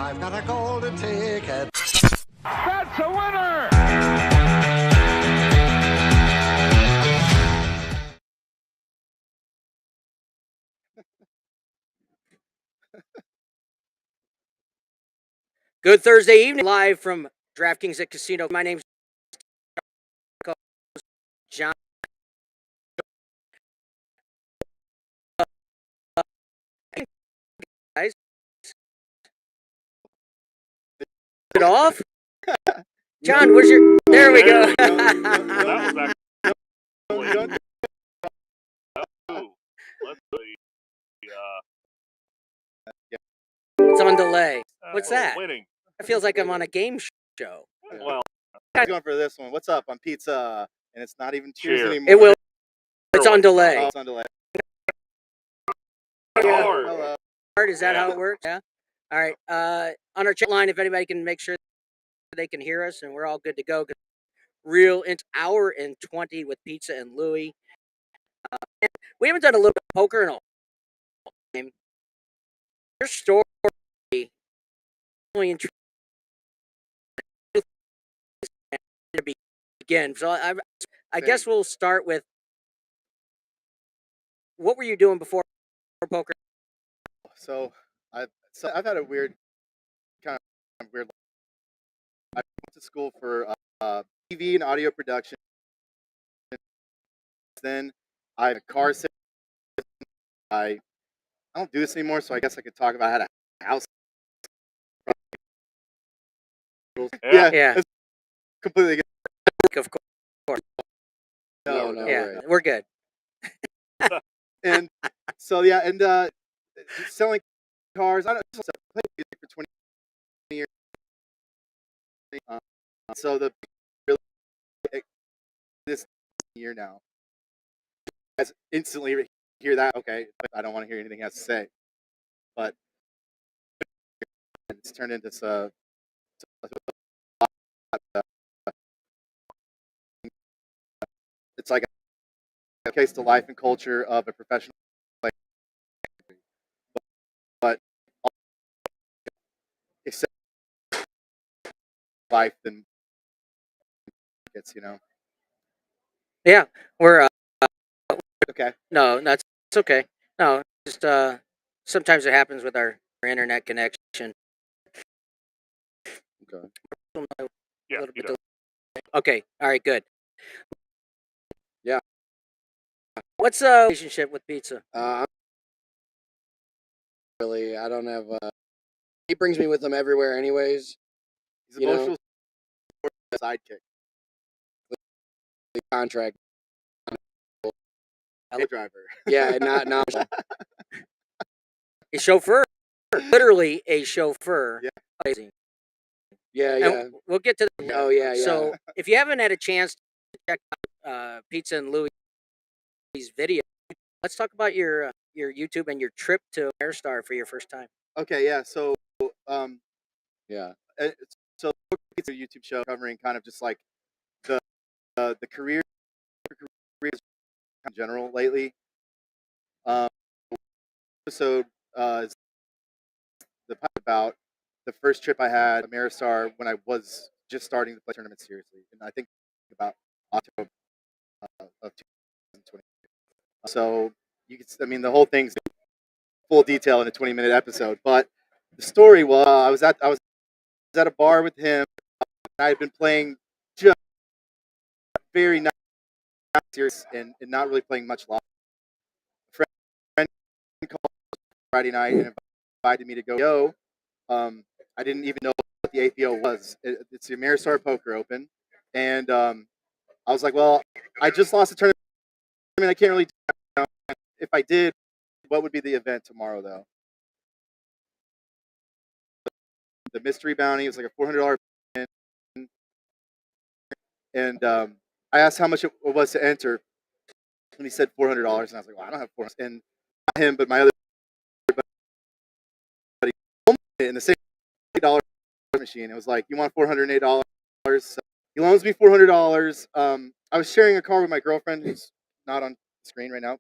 I've got a golden ticket. That's a winner! Good Thursday evening, live from DraftKings at Casino. My name's John. Guys, it off. John, where's your? There we go. That was actually. Let's see. It's on delay. What's that? Winning. It feels like I'm on a game show. Well, I'm going for this one. What's up? I'm Pizza, and it's not even Cheers Cheers. anymore. It will. It's on Oh, delay. it's on delay. Hard. Hello. Is that how it works? Yeah. All right. On our chat line, if anybody can make sure they can hear us, and we're all good to go. Real, it's hour and 20 with Pizza and Louie. We haven't done a little bit of poker in a time. Your story really intriguing to begin. So I guess we'll start with what were you doing before poker? So I've had a weird kind of weird. I went to school for TV and audio production. Then I have a car sales. I don't do this anymore, so I guess I could talk about how to house. Yeah. It's completely. Of course. No, Yeah, right. we're good. And so yeah, and selling cars. I played music for 20 years. So the really this year now, you guys instantly hear that. Okay, I don't want to hear anything he has to say, but it's turned into it's like a case to life and culture of a professional player. But except life than it's, Yeah, we're okay. no, that's it's okay. No, just sometimes it happens with our internet connection. Okay. Yeah, Little bit okay, all right, good. Yeah. What's the relationship with Pizza? Really, I don't have. He brings me with him everywhere, anyways. He's emotional sidekick. The contract. A driver. Yeah, not. A chauffeur, literally a chauffeur. Yeah. Amazing. Yeah, And yeah. we'll get to the. Oh, yeah, yeah. So if you haven't had a chance to check out Pizza and Louie's video, let's talk about your YouTube and your trip to Airstar for your first time. Okay, yeah. So Yeah. So it's a YouTube show covering kind of just like the careers in general lately. Episode is the part about the first trip I had to Ameristar when I was just starting to play tournaments seriously, and I think about October of 2020. So the whole thing's full detail in a 20-minute episode. But the story was, I was at a bar with him. And I had been playing just very not serious and not really playing much live. A friend called Friday night and invited me to go. I didn't even know what the APO was. It's the Ameristar Poker Open, and I was like, well, I just lost a tournament. I can't really. If I did, what would be the event tomorrow, though? The mystery bounty was like a $400 event, and I asked how much it was to enter, and he said $400, and I was like, well, I don't have $400, and not him, but my other buddy, in the same $8 machine. It was like, you want $408? So he loans me $400. I was sharing a car with my girlfriend, who's not on the screen right now,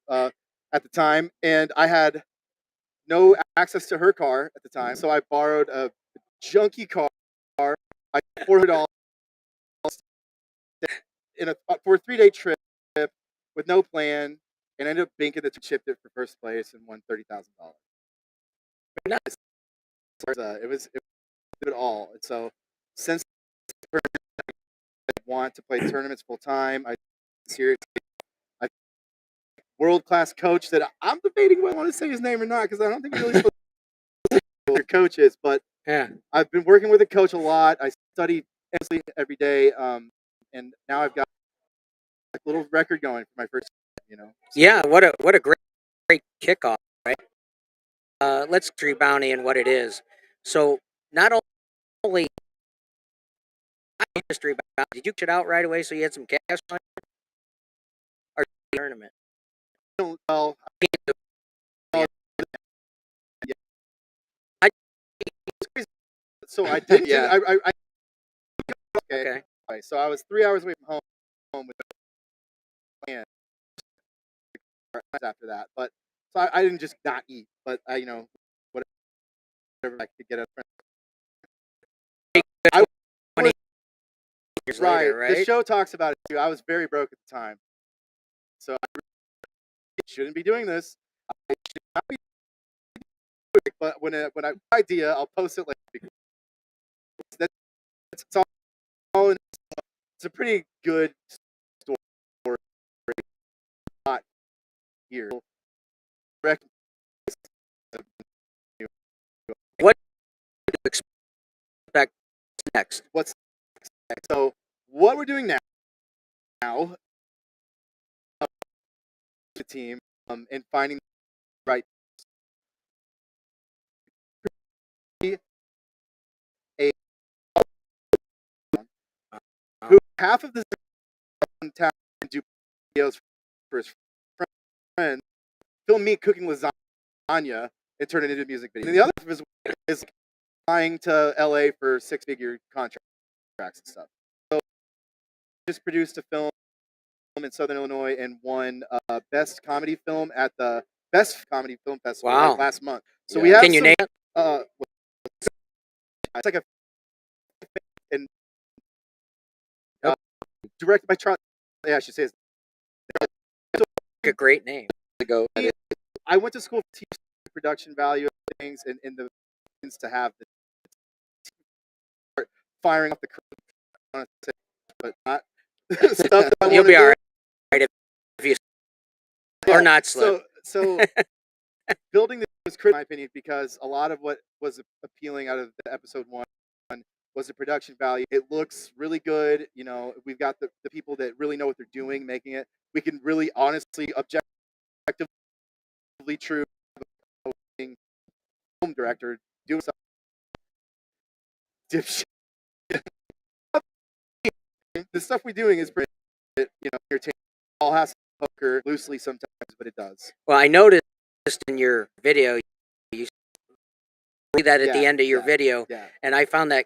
at the time, and I had no access to her car at the time, so I borrowed a junky car. I $400 for a 3-day trip with no plan, and ended up banking the chipped it for first place and won $30,000. Nice. It was it all. And so since I want to play tournaments full time, I seriously, I world class coach that I'm debating whether I want to say his name or not because I don't think he really supposed to say who your coach is, but Yeah. I've been working with a coach a lot. I study every day, and now I've got a little record going for my first, So. Yeah. What a great kickoff, right? Let's Tree Bounty and what it is. So not only Mystery Bounty, did you get out right away so you had some cash on you? Or tournament? Well, so I did. Yeah. I okay. So I was 3 hours away from home with and after that, but so I didn't just not eat, but I whatever I could get up. I 20 years later, The right? show talks about it too. I was very broke at the time, so I really shouldn't be doing this. I should not be doing it, but when I idea, I'll post it later. It's all it's a pretty good story. Not here. What do you expect next? What's next? So what we're doing now, the team, and finding the right a who half of the town do videos for his friends, film me cooking lasagna and turn it into a music video. And the other half is flying to LA for 6-figure contracts and stuff. So just produced a film in Southern Illinois and won best comedy film at the Best Comedy Film Festival Wow. last month. So Yeah. we have Can you some, name it? it's like a and directed by Charlie. Yeah, I should say it's A great name. Go. I went to school to teach the production value of things and the things to have the firing off the curve, but not stuff that I You'll wanna be do. all right if you or not slip. So building this was critical, in my opinion, because a lot of what was appealing out of the episode 1 was the production value. It looks really good. We've got the people that really know what they're doing making it. We can really honestly, objectively true film director doing something dipshit. The stuff we're doing is pretty, entertaining. All has poker loosely sometimes, but it does. Well, I noticed in your video, you say that at the Yeah, end of your yeah, video, Yeah. and I found that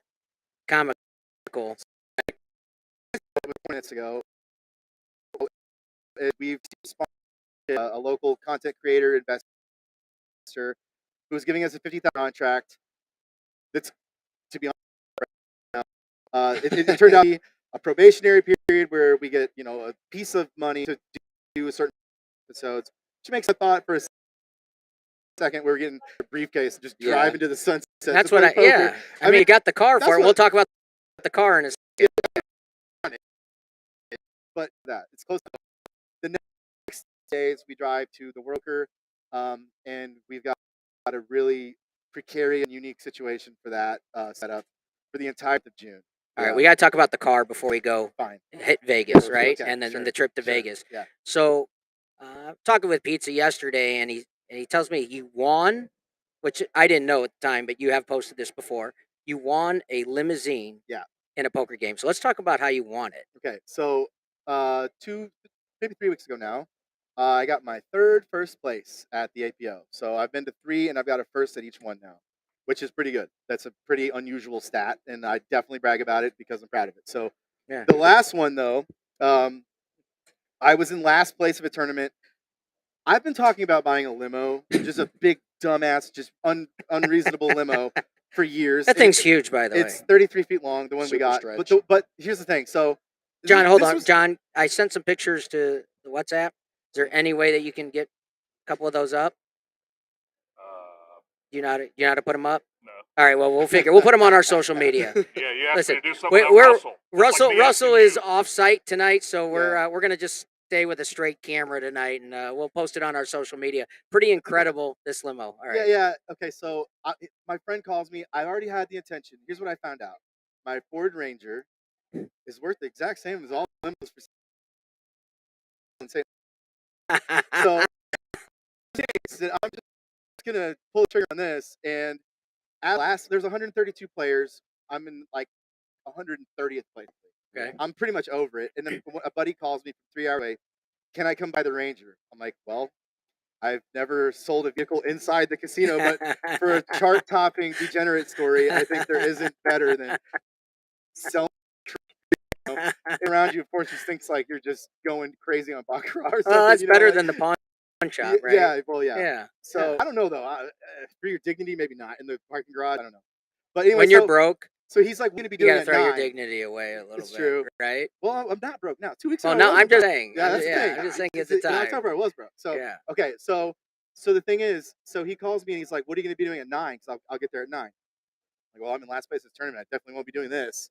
comical. minutes ago, we've sponsored a local content creator investor who's giving us a $50,000 contract. That's, to be honest, it turned out to be a probationary period where we get a piece of money to do a certain episodes, which makes I thought for a second we were getting a briefcase and just drive into the sunset. That's to what play I poker. mean, you got the car that's for it. We'll what- talk about the car in a second. But it's close. The next days we drive to the Worker, and we've got a really precarious and unique situation for that set up for the entire month of June. All right, we got to talk about the car before we go Fine. hit Vegas, Sure, right? okay, And then sure, the trip to sure, Vegas. Yeah. So, talking with Pizza yesterday, and he tells me you won, which I didn't know at the time, but you have posted this before. You won a limousine. Yeah. In a poker game. So let's talk about how you won it. Okay, so 2, maybe 3 weeks ago now, I got my first place at the APO. So I've been to 3, and I've got a first at each one now, which is pretty good. That's a pretty unusual stat, and I definitely brag about it because I'm proud of it. So Yeah. the last one though, I was in last place of a tournament. I've been talking about buying a limo, just a big dumbass, just unreasonable limo for years. That thing's huge, by the It's way. 33 feet long, the one we Super got. stretch. But here's the thing. So, John, hold this on. was- John, I sent some pictures to the WhatsApp. Is there any way that you can get a couple of those up? You know how to put them up? No. All right. Well, we'll figure. We'll put them on our social media. Yeah, you asked Listen, me to do something we're- about Russell. Just like me Russell asking is you. off site tonight, so Yeah. we're gonna just stay with a straight camera tonight, and we'll post it on our social media. Pretty incredible, this limo. All right. Yeah. Okay. So my friend calls me. I already had the intention. Here's what I found out. My Ford Ranger is worth the exact same as all limos for So I'm just gonna pull the trigger on this. And at last, there's 132 players. I'm in like 130th place. Okay. I'm pretty much over it. And then a buddy calls me from 3 hours away. Can I come by the Ranger? I'm like, well, I've never sold a vehicle inside the casino, but for a chart-topping degenerate story, I think there isn't better than selling. Around you, of course, just thinks like you're just going crazy on baccarat or something. Well, that's you know, better like- than the pawn shop, right? Yeah, well, yeah. Yeah. So I don't know though. For your dignity, maybe not in the parking garage. I don't know. But anyway, When you're broke, so he's like, we're gonna be you doing gotta it at throw your 9. dignity away a little It's bit, true. right? Well, I'm not broke now. 2 weeks Well, ago. I no, was I'm just broke. saying. Yeah, that's the thing. I'm just saying I- at the in time. October I was broke. So Yeah. okay, so the thing is, so he calls me and he's like, "What are you gonna be doing at 9? Because I'll get there at 9." I'm like, well, I'm in last place of this tournament. I definitely won't be doing this.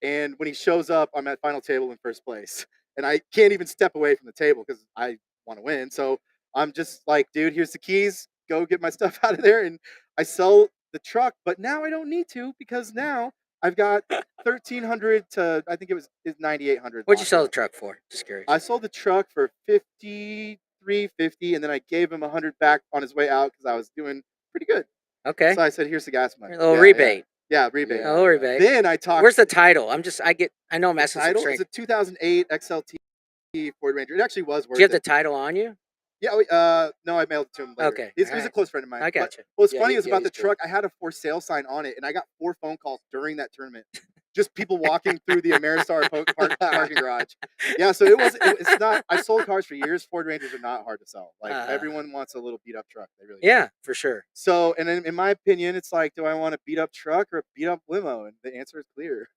And when he shows up, I'm at final table in first place, and I can't even step away from the table because I want to win. So I'm just like, dude, here's the keys. Go get my stuff out of there, and I sell the truck. But now I don't need to because now I've got 1,300 to I think it was 9,800. What'd you locked sell the up. truck for? Just curious. I sold the truck for $53.50, and then I gave him 100 back on his way out because I was doing pretty good. Okay. So I said, "Here's the gas money." A little Yeah, rebate. Yeah, rebate. A little rebate. Then I talked. Where's the title? I know I'm asking some title? straight. It's a 2008 XLT Ford Ranger. It actually was worth Do you have the it. title on you? Yeah. No, I mailed it to him later. Okay, He's a alright. close friend of mine. I But got you. what's Yeah, funny he- is yeah, about the he's cool. truck. I had a for sale sign on it, and I got 4 phone calls during that tournament. Just people walking through the Ameristar parking garage. Yeah, so it's not. I sold cars for years. Ford Rangers are not hard to sell. Like everyone wants a little beat up truck. They really do. Yeah, for sure. So, and then in my opinion, it's like, do I want a beat up truck or a beat up limo? And the answer is clear.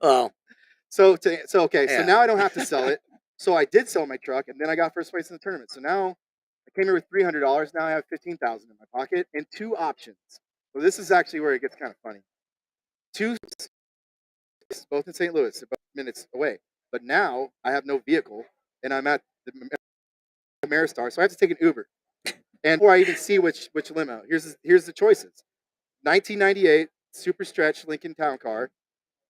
Well, So okay, Yeah. so now I don't have to sell it. So I did sell my truck, and then I got first place in the tournament. So now I came here with $300. Now I have $15,000 in my pocket and 2 options. So this is actually where it gets kind of funny. 2, both in St. Louis, about minutes away. But now I have no vehicle, and I'm at the Ameristar, so I have to take an Uber. And before I even see which limo, here's the choices: 1998 super stretch Lincoln Town Car.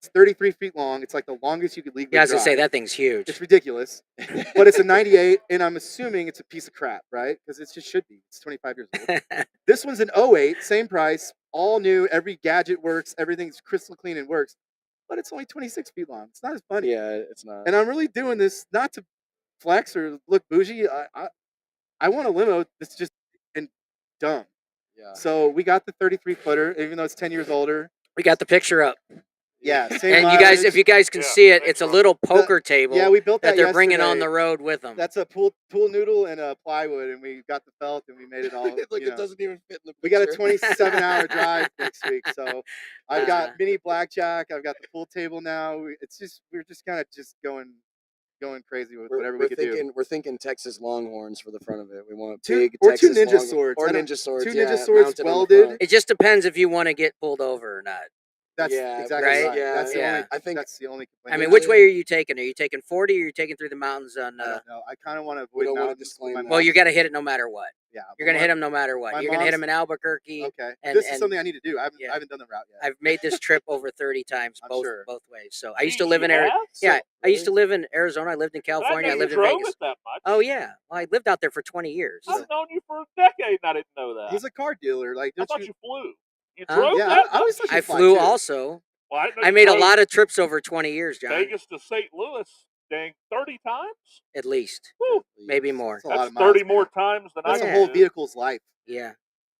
It's 33 feet long. It's like the longest you could legally yeah, I was gonna say drive. that thing's huge. It's ridiculous, but it's a 98, and I'm assuming it's a piece of crap, right? Because it just should be. It's 25 years old. This one's an 08, same price, all new. Every gadget works. Everything's crystal clean and works. But it's only 26 feet long. It's not as funny. Yeah, it's not. And I'm really doing this not to flex or look bougie. I want a limo that's just and dumb. Yeah. So we got the 33 footer, even though it's 10 years older. We got the picture up, Yeah, same and you guys, mileage. if you guys can Yeah, see it, thanks, it's a Rob. little poker table Yeah, we built that that they're bringing on yesterday. the road with them. That's a pool noodle and a plywood, and we got the felt and we made it all. Look, you it know. doesn't even fit in the We got a picture. 27-hour drive next week, so I've got Uh-huh. mini blackjack. I've got the pool table now. We're just kind of just going crazy with whatever we could do. We're thinking Texas Longhorns for the front of it. We want Two- big or two Texas ninja Longhorn- swords. or I don't- ninja swords. two yeah, ninja swords mounted on the welded. front. It just depends if you want to get pulled over or not. That's Yeah, exactly right? right. Yeah, That's the yeah. only. I think- that's the only. I complaint. mean, which way are you taking? Are you taking 40 or are you taking through the mountains on? I don't know. I kind of want to We avoid don't wanna mountains. disclaim My that. Well, you mom's- got to hit it no matter what. Yeah, You're gonna my hit them no matter what. my You're gonna hit mom's- them in Albuquerque. Okay, and- this is and- something I need to do. I Yeah. haven't done the route yet. I've made this trip over 30 times, I'm both sure. ways. So I used to live in You Arizona. have? Yeah, I used really? to live in Arizona. I lived in But I California. I didn't lived know in you drove Vegas. it that much. Oh yeah, well, I lived out there for 20 years. so- I've known you for a decade and I didn't know that. He's a car dealer. Like, I don't thought you? you flew. You Huh? drove Yeah, that I always much? thought you I fly, flew too. also. Well, I know I you made a drove lot of trips over 20 years, John. Vegas to St. Louis, dang, 30 times? At least, Woo, maybe more. That's a lot that's of miles, 30 man. more times than That's I a Yeah. whole did. vehicle's life. Yeah.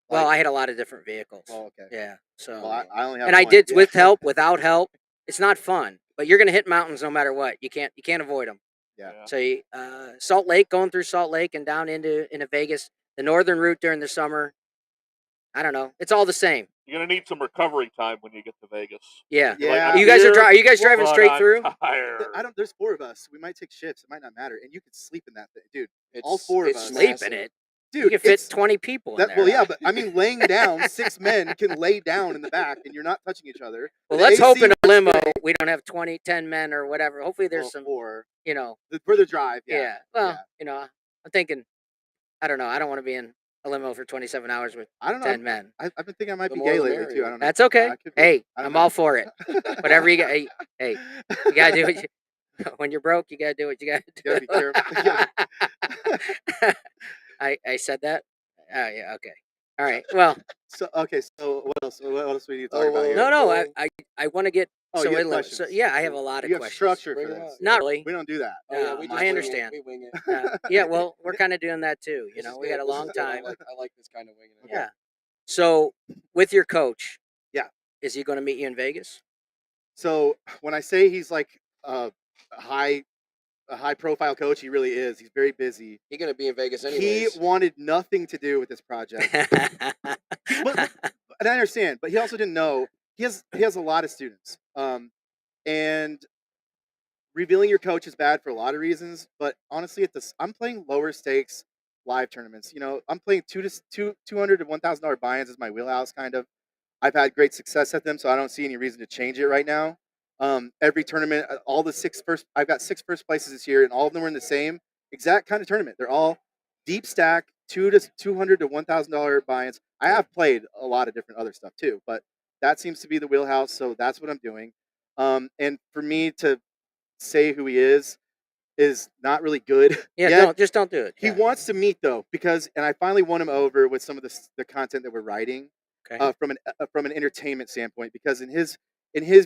Well, Like- I had a lot of different vehicles. Oh, okay. Yeah. So. Well, I only have. and I one. did Yeah. with help, without help. It's not fun, but you're gonna hit mountains no matter what. You can't avoid them. Yeah. So Salt Lake, going through Salt Lake and down into Vegas, the northern route during the summer. I don't know. It's all the same. You're gonna need some recovery time when you get to Vegas. Yeah. You're like, Yeah. I'm You guys here, are you guys driving but straight I'm through? tired. I don't. There's 4 of us. We might take shifts. It might not matter, and you could sleep in that thing, dude. It's All 4 of it's us. Sleep massive. in it. Dude, You can fit it's 20 people in that. there. Well, yeah, but I mean, laying down, 6 men can lay down in the back, and you're not touching each other. Well, The let's hope AC in a works limo great. we don't have 20, 10 men or whatever. Hopefully there's Well, some, 4 you know, for the drive. yeah. Yeah. Well, yeah. you know, I'm thinking, I don't know. I don't want to be in a limo for 27 hours with I don't know. 10 men. I've been thinking I might The be more gay the lately too. merrier. I don't know. That's okay. I could be. Hey, I don't I'm know. all for it. Whatever you got. Hey, you gotta do what you, when you're broke. You gotta do what you gotta do. You gotta be careful. Yeah. I said that. Oh yeah. Okay. All right. Well, So okay. So what else? What else we need to talk Oh, about well, here? no. well, I want to get. Oh, So you have wait, so questions. yeah, I have a lot of You have questions. structure for Bring 'em this. up. Not really. We don't do that. Oh yeah, No, we I just wing it. understand. We wing it. Yeah. Well, we're kind of doing that too. You This know, is we good. got a This is long good. time. I like this kind of winging it. Yeah. So with your coach. Yeah. Is he going to meet you in Vegas? So when I say he's like a high profile coach, he really is. He's very busy. He's gonna be in Vegas He anyways. wanted nothing to do with this project. but and I understand, but he also didn't know he has a lot of students. And revealing your coach is bad for a lot of reasons. But honestly, I'm playing lower stakes live tournaments. You know, I'm playing $200 to $1,000 buy-ins is my wheelhouse kind of. I've had great success at them, so I don't see any reason to change it right now. Every tournament, all the I've got 6 first places this year, and all of them were in the same exact kind of tournament. They're all deep stack, $200 to $1,000 buy-ins. I have played a lot of different other stuff too, but that seems to be the wheelhouse, so that's what I'm doing. And for me to say who he is not really good. Yeah, yet. don't do it. He Yeah. wants to meet though, and I finally won him over with some of the content that we're writing. Okay. From an entertainment standpoint, because in his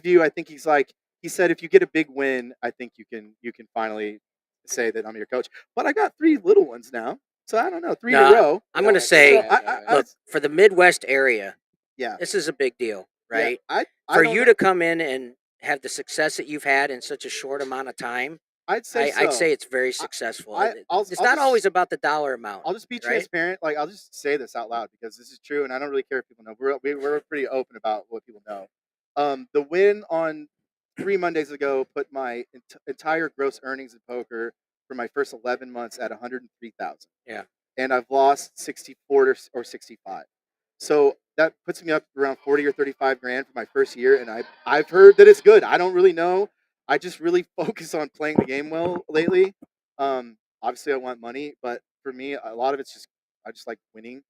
view, I think he said if you get a big win, I think you can finally say that I'm your coach. But I got 3 little ones now, so I don't know, 3 in a No, row. I'm going to So, say, I look, for the Midwest area, yeah, this is a big deal, right? Yeah, For don't you know. to come in and have the success that you've had in such a short amount of time, I'd say I'd say it's very successful. I'll It's not just- always about the dollar amount. I'll just be right? transparent. Like I'll just say this out loud because this is true, and I don't really care if people know. We're pretty open about what people know. The win on 3 Mondays ago put my entire gross earnings in poker for my first 11 months at 103,000. Yeah. And I've lost 64 or 65. So that puts me up around 40 or 35 grand for my first year, and I've heard that it's good. I don't really know. I just really focus on playing the game well lately. Obviously I want money, but for me, a lot of it's I just like winning.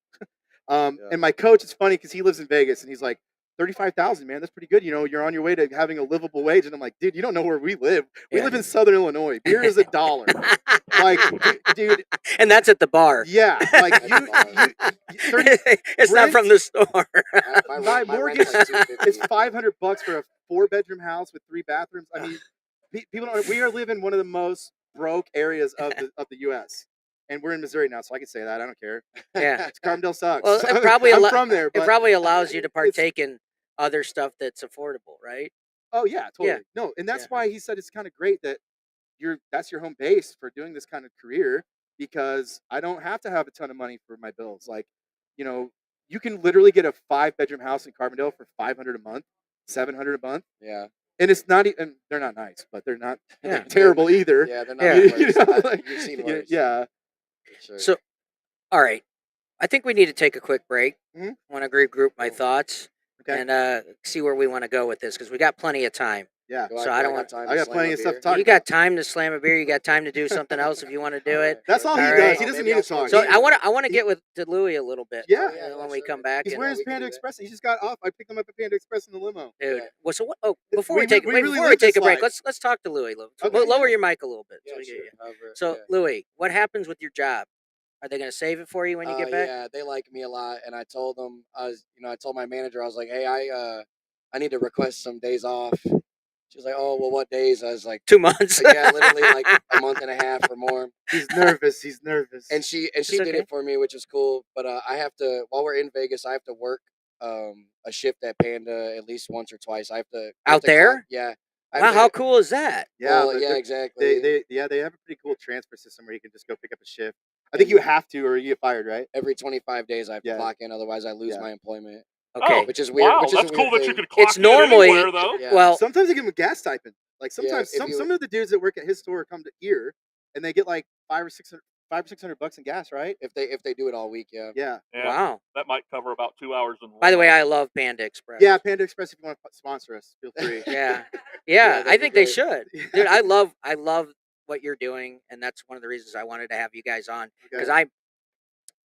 And my coach, it's funny because he lives in Vegas, and he's like, 35,000, man, that's pretty good. You know, you're on your way to having a livable wage. And I'm like, dude, you don't know where we live. We Yeah. live in Southern Illinois. Beer is $1. Like, dude, And that's at the bar. yeah, like you 30, It's not from the store. my mortgage is $500 for a 4-bedroom house with 3 bathrooms. I mean, people don't. We are living in one of the most broke areas of the U.S. And we're in Missouri now, so I can say that. I don't care. Yeah. Carbondale sucks. Well, it probably I'm allo- from there, It but probably allows you to it's- partake in other stuff that's affordable, right? Oh yeah, totally. Yeah. No, and that's Yeah. why he said it's kind of great that that's your home base for doing this kind of career, because I don't have to have a ton of money for my bills. Like, you know, you can literally get a 5-bedroom house in Carbondale for $500 a month, $700 a month, Yeah. and it's not even. They're not nice, but they're not Yeah. terrible either. Yeah, they're not Yeah. the You worst. know, like, You've seen yeah, worse. yeah. For sure. So, all right. I think we need to take a quick break. Mhm. Want to regroup my thoughts Okay. and see where we want to go with this because we got plenty of time. Yeah. Do so I don't got want- time I to got slam plenty a of stuff beer? to talk You got time to slam a beer. You got time to do something else if you want to do it. That's all he All does. right. He doesn't Maybe need I'll to talk. So smoke. I want to get with to Louis a little bit. Yeah. Yeah, when we sure. come back. He's and- wearing his we can Panda do that. Express. He just got off. I picked him up at Panda Express in the limo. Dude, Yeah. well, so what? Oh, before We we take really before we live take a this break, life. let's talk to Louis. Okay, Lower yeah. your mic a little bit. Yeah, so we get sure. you. However, So yeah. Louis, what happens with your job? Are they going to save it for you when you get back? Yeah, they like me a lot, and I told them I told my manager I was like, hey, I need to request some days off. She was like, oh, well, what days? I was like, 2 months. yeah, literally like a month and a half or more. He's nervous. He's nervous. And she did okay. it for me, which is cool. But I have to, while we're in Vegas, I have to work a shift at Panda at least once or twice. I have to Out there? Yeah. I have Wow, to- how cool is that? yeah, well, but yeah, exactly. they have a pretty cool transfer system where you can just go pick up a shift. I think you have to, or you get fired, right? Every 25 days I have to Yeah. clock in, otherwise I lose Yeah. my employment. Okay. which is weird. Wow, which is a that's cool weird that you thing. could clock It's in normally- anywhere, though. Yeah. Well, Sometimes they give him a gas stipend. Like sometimes if you- some of the dudes that work at his store come to here and they get like $500 or $600 in gas, right? if they do it all week, yeah. Yeah. Yeah, wow. that might cover about 2 hours in By the way, Walmart. I love Panda Express. Yeah, Panda Express, if you want to sponsor us, feel free. Yeah. Yeah, Yeah, that'd I be think they great. should. Dude, I love what you're doing, and that's one of the reasons I wanted to have you guys on, because Okay.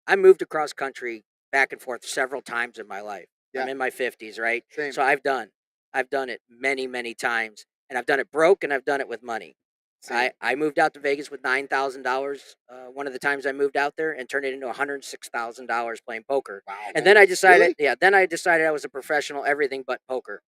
I moved across country back and forth several times in my life. I'm Yeah. in my 50s, right? Same. So I've done it many times, and I've done it broke, and I've done it with money. Same. I moved out to Vegas with $9,000 one of the times I moved out there, and turned it into $106,000 playing poker. Wow. And then I decided, Really? then I decided I was a professional everything but poker.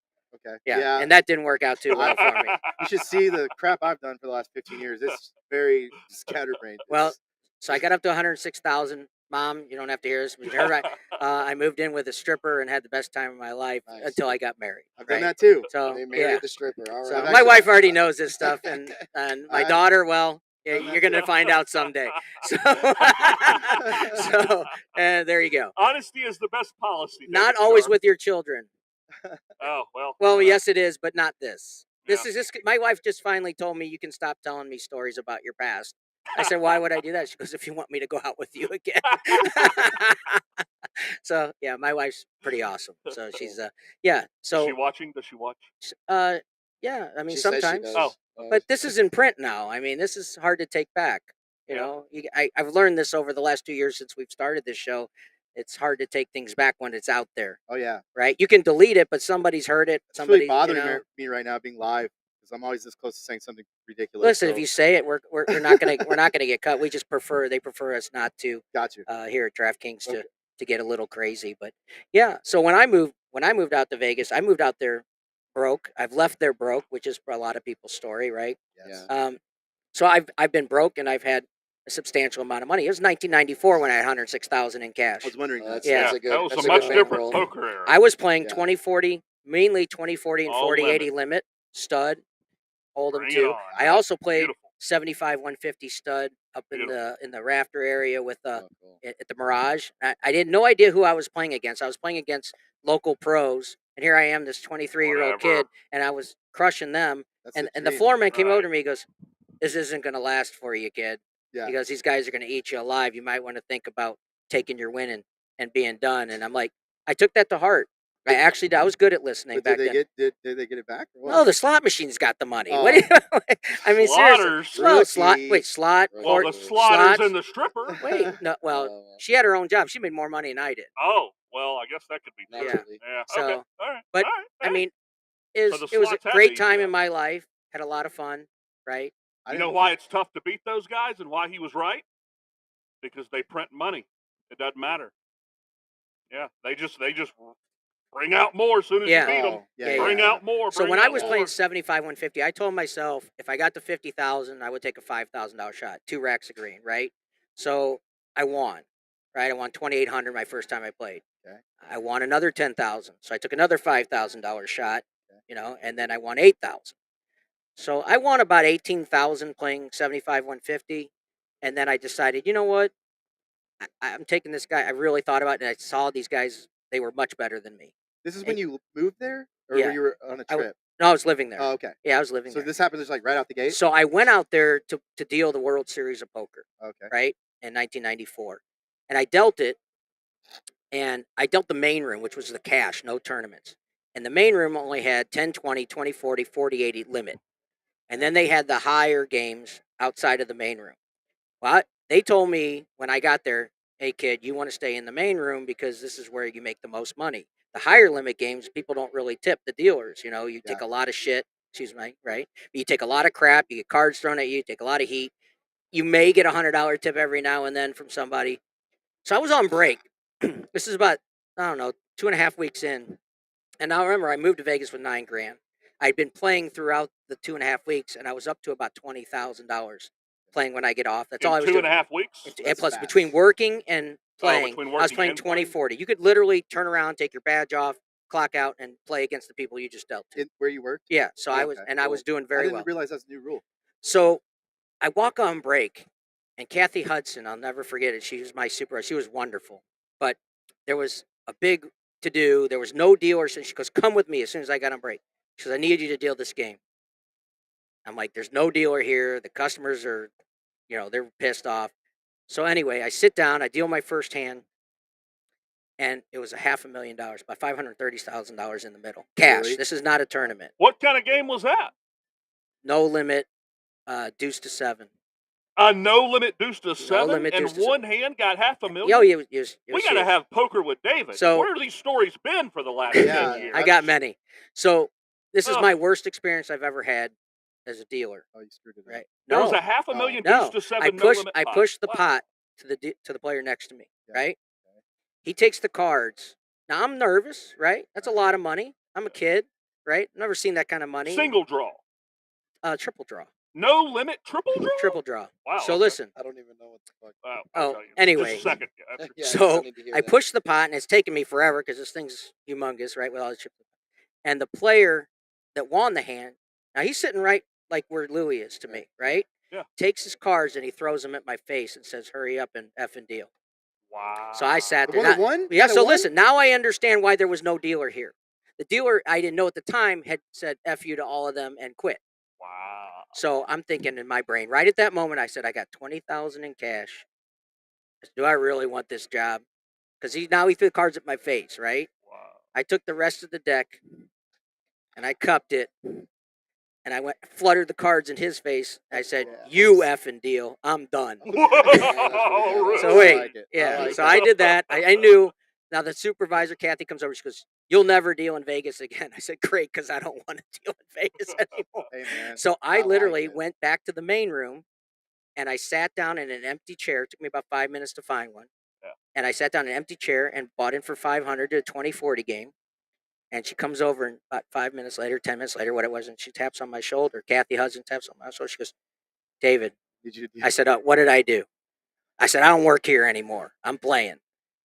Okay. Yeah, and that didn't work out too well for me. You should see the crap I've done for the last 15 years. It's very scatterbrained. Well, It's- So I got up to 106,000. Mom, you don't have to hear this. But you're right. I moved in with a stripper and had the best time of my life Nice. until I got married. I've done right? that too. So They married yeah. the stripper. All right. So I've my actually- wife already knows this stuff, and my I- daughter, well, yeah, done that you're gonna too. find out someday. So, so there you go. Honesty is the best policy. Not David always Starr. with your children. Oh well. Well, yes, it is, but not this. This Yeah. is just. My wife just finally told me you can stop telling me stories about your past. I said, why would I do that? She goes, if you want me to go out with you again. So yeah, my wife's pretty awesome. So she's yeah. Is she So watching? Does she watch? yeah. I mean She says she sometimes. does. But this is in print now. I mean, this is hard to take back. You Yeah. know, I've learned this over the last 2 years since we've started this show. It's hard to take things back when it's out there, Oh yeah. right? You can delete it, but somebody's heard it. It's Somebody, really bothering you know, me right now being live because I'm always this close to saying something ridiculous. listen, if so- you say it, we're not gonna get cut. We just they prefer us not to got you. here at DraftKings Okay. to get a little crazy. But yeah, so when I moved out to Vegas, I moved out there broke. I've left there broke, which is for a lot of people's story, right? Yes. Yeah. So I've been broke and I've had a substantial amount of money. It was 1994 when I had 106,000 in cash. I was wondering. Oh, that. that's- Yeah. a good- that was that's a a much good different bankroll. poker era. I was playing Yeah. 2040, mainly 2040 and All 4080 limit stud, hold 'em Bring it too. on. I also played Beautiful. 75 150 stud up in the rafter area with Oh, cool. at the Mirage. I had no idea who I was playing against. I was playing against local pros, and here I am, this 23-year-old Whatever. kid, and I was crushing them. That's And the the foreman came over Right. to me. He goes, "This isn't going to last for you, kid." Yeah. He goes, "These guys are going to eat you alive. You might want to think about taking your win and being done." And I'm like, I took that to heart. I was good at listening But back did they then. did they get it back? Or what? No, the slot machine's got the money. What Oh. do you, I mean, seriously. Slotters. No, slot. Rookie. Wait, slot. Well, Well, Or, the Slots. slotters and the stripper. wait, no. Well, Oh, she had her own job. She made more money than I did. Oh, well, I guess that could be true. naturally. Yeah. So, okay. All right. but, all right. I hey, mean, So it the was a slots have great to eat time you in my life. Had a lot of fun. Right. I you know didn't- why it's tough to beat those guys and why he was right? Because they print money. It doesn't matter. Yeah, they just bring out more as soon as Yeah. you beat them. Oh, Yeah, Bring out more. So bring when I out was more. playing 75 150, I told myself if I got to 50,000, I would take a $5,000 shot, 2 racks of green, right? So I won, right? I won 2,800 my first time I played. Okay. I won another 10,000, so I took another $5,000 shot, Okay. you know, and then I won 8,000. So I won about 18,000 playing 75 150, and then I decided, you know what? I'm taking this guy. I really thought about it, and I saw these guys. They were much better than me. This is when you moved there, or Yeah. when you were on a I w- trip. No, I was living there. Oh, okay. Yeah, I was living So there. this happened just like right out the gate. So I went out there to deal the World Series of Poker, Okay. right, in 1994. And I dealt it, and I dealt the main room, which was the cash, no tournaments. And the main room only had 10, 20, 20, 40, 40, 80 limit. And then they had the higher games outside of the main room. Well, they told me when I got there, hey, kid, you want to stay in the main room because this is where you make the most money. The higher limit games, people don't really tip the dealers. You know, you take a lot of shit, excuse me, right? You take a lot of crap, you get cards thrown at you, take a lot of heat. You may get a $100 tip every now and then from somebody. So I was on break. This is about, I don't know, 2.5 weeks in. And now remember, I moved to Vegas with $9,000. I'd been playing throughout the 2.5 weeks, and I was up to about $20,000 playing when I get off. That's in all I was doing. 2.5 weeks. And That's plus, fast. between working and playing, between I was working playing and playing? 20-40. You could literally turn around, take your badge off, clock out, and play against the people you just dealt to. Where you worked? Yeah, so I was, Okay, and I was doing very I didn't well. realize that's a new rule. So I walk on break, and Kathy Hudson, I'll never forget it. She was my supervisor. She was wonderful. But there was a big to do. There was no dealer. So she goes, come with me as soon as I got on break. She goes, I need you to deal this game. I'm like, there's no dealer here. The customers are, they're pissed off. So anyway, I sit down, I deal my first hand, and it was $500,000, about $530,000 in the middle. Cash. Really? This is not a tournament. What kind of game was that? No limit, deuce to 7. A no limit deuce to 7, limit and deuce to one hand got $500,000. Yo, it was We got to huge. have poker with David. So- Where have these stories been for the last Yeah, 10 years? I got many. So this is Oh. my worst experience I've ever had as a dealer. Oh, you screwed it up. Right? There was No, a $500,000 no. deuce to 7 I no push limit I pot. push the Wow. pot to the player next to me. Yeah. Right? He takes the cards. Now I'm nervous. Right? That's a lot of money. I'm a kid. Right? Never seen that kind of money. Single draw. Triple draw. No limit triple draw? Triple draw. Wow. So okay. listen. I don't even know what the fuck. Wow, Oh, I'll tell you. anyway. Just a second. Yeah, Yeah, So, need to hear I that. push the pot, and it's taken me forever because this thing's humongous, right? With all the chips. And the player that won the hand, now he's sitting right like where Louis is to me, right? Yeah. Takes his cards and he throws them at my face and says, "Hurry up and effing deal." Wow. So I sat The there. one that Now- won? yeah. That So won? listen, now I understand why there was no dealer here. The dealer I didn't know at the time had said "F you" to all of them and quit. Wow. So I'm thinking in my brain, right at that moment, I said, I got 20,000 in cash. I said, do I really want this job? Because he threw the cards at my face, right? Wow. I took the rest of the deck and I cupped it, and I fluttered the cards in his face. I said, Yeah. "You effing deal, I'm done." Whoa, So I wait, like it. I yeah. like So it. I did that. I knew. Now the supervisor Kathy comes over. She goes, "You'll never deal in Vegas again." I said, "Great, because I don't want to deal in Vegas anymore." Hey, man. So I like literally it. went back to the main room and I sat down in an empty chair. It took me about 5 minutes to find one. Yeah. And I sat down in an empty chair and bought in for 500 to a 2040 game. And she comes over and about 5 minutes later, 10 minutes later, what it was, and she taps on my shoulder. Kathy Hudson taps on my shoulder. She goes, "David." Did you? I said, "What did I do?" I said, "I don't work here anymore. I'm playing."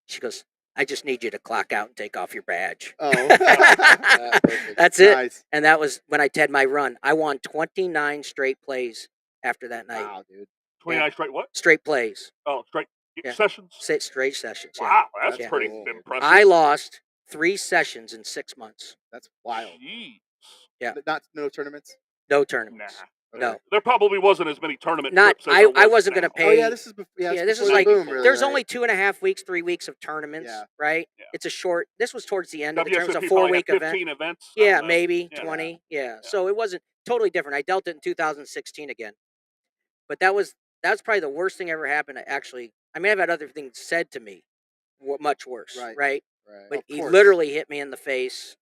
She goes, "I just need you to clock out and take off your badge." Oh. Perfect. That's it. Nice. And that was when I had my run. I won 29 straight plays after that night. Wow, dude. 29 straight what? Straight plays. Oh, straight Yeah. sessions? Straight sessions. Yeah. Wow, that's That's pretty cool. impressive. I lost 3 sessions in 6 months. That's wild. Jeez. Yeah. No tournaments. No Nah. tournaments. Okay. No. There probably wasn't as many tournament Not. trips as there I was wasn't going now. to pay. Oh yeah, this is Yeah, this is before like- the boom, really, There's right? only 2.5 weeks, 3 weeks of tournaments, Yeah. right? Yeah. It's a short. This was towards the end of the tournament. It was WSOP a probably 4-week had event. 15 events. I don't Yeah, know. maybe Yeah. 20. Yeah. So it wasn't totally different. I dealt it in 2016 again. But that's probably the worst thing ever happened. I mean, I've had other things said to me much worse, Right. right? Right. But Of he course. literally hit me in the face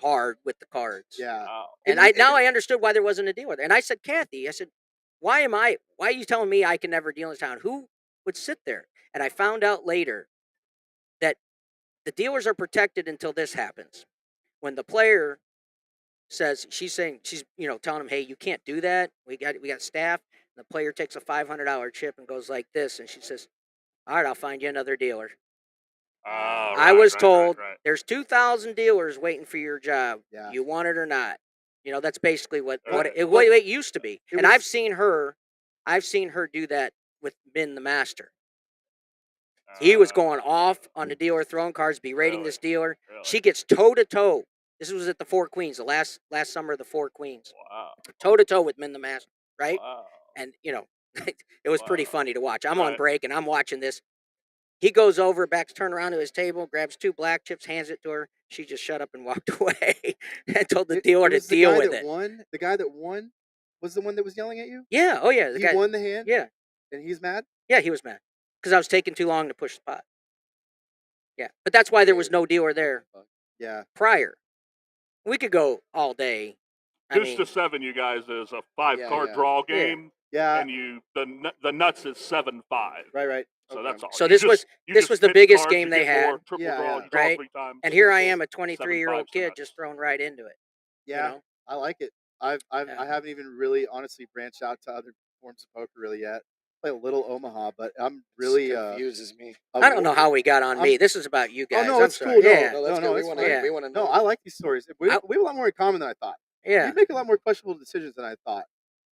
hard with the cards. Yeah. Wow. And And you- I understood why there wasn't a deal with it. And I said, "Kathy, I said, why are you telling me I can never deal in town? Who would sit there?" And I found out later that the dealers are protected until this happens. When the player says, she's telling him, "Hey, you can't do that. We got staff." And the player takes a $500 chip and goes like this, and she says, "All right, I'll find you another dealer." Oh, I right, was right, told right, right. there's 2,000 dealers waiting for your job. Yeah. You want it or not. That's basically what Right. it used to be. It And was- I've seen her do that with Ben the Master. He was going off on the dealer, throwing cards, berating Really? this dealer. Really? She gets toe to toe. This was at the Four Queens, the last summer of the Four Queens. Wow. Toe to toe with Ben the Master, right? Wow. And it was pretty Wow. funny to watch. I'm on Right. break and I'm watching this. He goes over, turn around to his table, grabs 2 black chips, hands it to her. She just shut up and walked away and told the dealer to was the deal guy with that it. Won? The guy that won was the one that was yelling at you. Yeah. Oh yeah. The He guy. won the hand. Yeah. And he's mad. Yeah. He was mad because I was taking too long to push the pot. Yeah. But that's why there was no dealer there Yeah. prior. We could go all day. I Deuce mean, to 7, you guys, is a 5-card yeah. draw Yeah. game, Yeah. and the nuts is 7-5. Right. So Okay. that's all. So You this just- was you this just was the hit biggest cards, game you they get more, had. triple Yeah, draw, yeah. you draw Right. 3 times. And here I Cool. am, a 23-year-old 7-5 kid, nuts. just thrown right into it. Yeah. You know? I like it. I haven't even really honestly branched out to other forms of poker really yet. Play a little Omaha, but I'm really Confuses me. I don't know how we got on me. I'm- This is about you guys. no, I'm it's sorry. cool. No, Yeah. No, that's no, good. it's We fine. want to No, know. I like these stories. We I- have a lot more in common than I thought. Yeah. We make a lot more questionable decisions than I thought.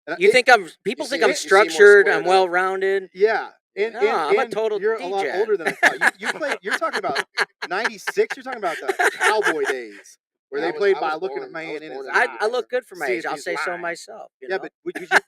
And You think people You think see- I'm you see more structured, I'm squared up. well rounded. Yeah. And, No, I'm a and total you're a lot DJ. older than I thought. You play. You're talking about 90 '86. You're talking about the cowboy days where Yeah, they I was- played I by was looking a born- I man was in his born in eye. I look good for my See age. if I'll he's say so lying. myself. You Yeah, know? but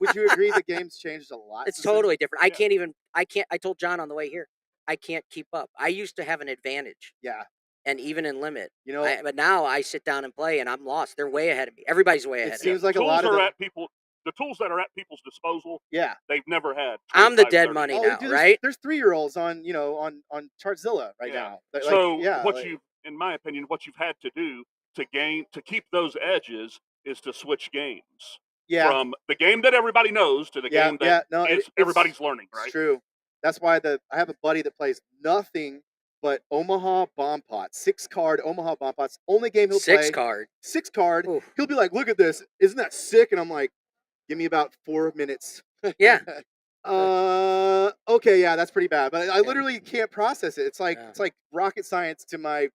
would you agree the game's changed a lot? It's since then? totally different. I Yeah. can't even. I can't. I told John on the way here. I can't keep up. I used to have an advantage, Yeah, and even in limit. you know, But now I sit down and play, and I'm lost. They're way ahead of me. Everybody's way it ahead of seems me. like a tools lot of are the at people. The tools that are at people's disposal, yeah. they've never had. I'm the 25, dead 30 money years. now, Dude, right? there's 3-year-olds on on Chartzilla right Yeah. now. Like, So yeah, what like, you, in my opinion, what you've had to do to keep those edges is to switch games yeah, from the game that everybody knows to the yeah, game that yeah. No, everybody's learning, it's right? true. That's why I have a buddy that plays nothing but Omaha Bomb Pots, 6-card Omaha Bomb Pots. Only game he'll Six play. card. 6-card. Oof. He'll be like, "Look at this, isn't that sick?" And I'm like, "Give me about 4 minutes." Yeah. Okay, yeah, that's pretty bad. But I literally can't process it. It's like Yeah. it's like rocket science to my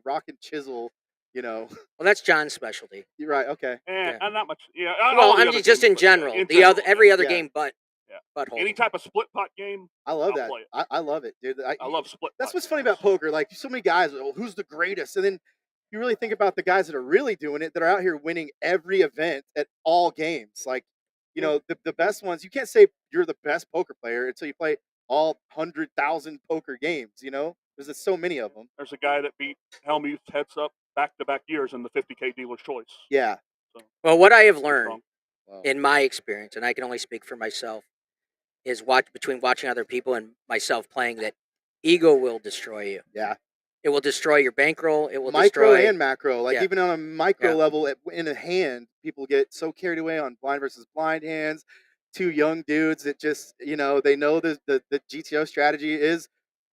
rock and chisel. Well, that's John's specialty. You're right. Okay. And Yeah. not much. Yeah. Well, all the I'm other just games, in but yeah, general. in The other general, every other Yeah. game, but Yeah. butthole. any type of split pot game, I love I'll that. play it. I love it, dude. I love split. That's pot what's funny games. about poker. Like so many guys, oh, who's the greatest? And then you really think about the guys that are really doing it, that are out here winning every event at all games. Like, the best ones. You can't say you're the best poker player until you play all 100,000 poker games. There's just so many of them. There's a guy that beat Helmuth heads up back-to-back years in the 50K dealer's choice. Yeah. Well, what I have Pretty learned strong. Wow. in my experience, and I can only speak for myself, is between watching other people and myself playing, that ego will destroy you. Yeah. It will destroy your bankroll. It will Micro destroy. and macro. Like Yeah. even on a micro Yeah. level, in a hand, people get so carried away on blind versus blind hands. Two young dudes that just they know the GTO strategy is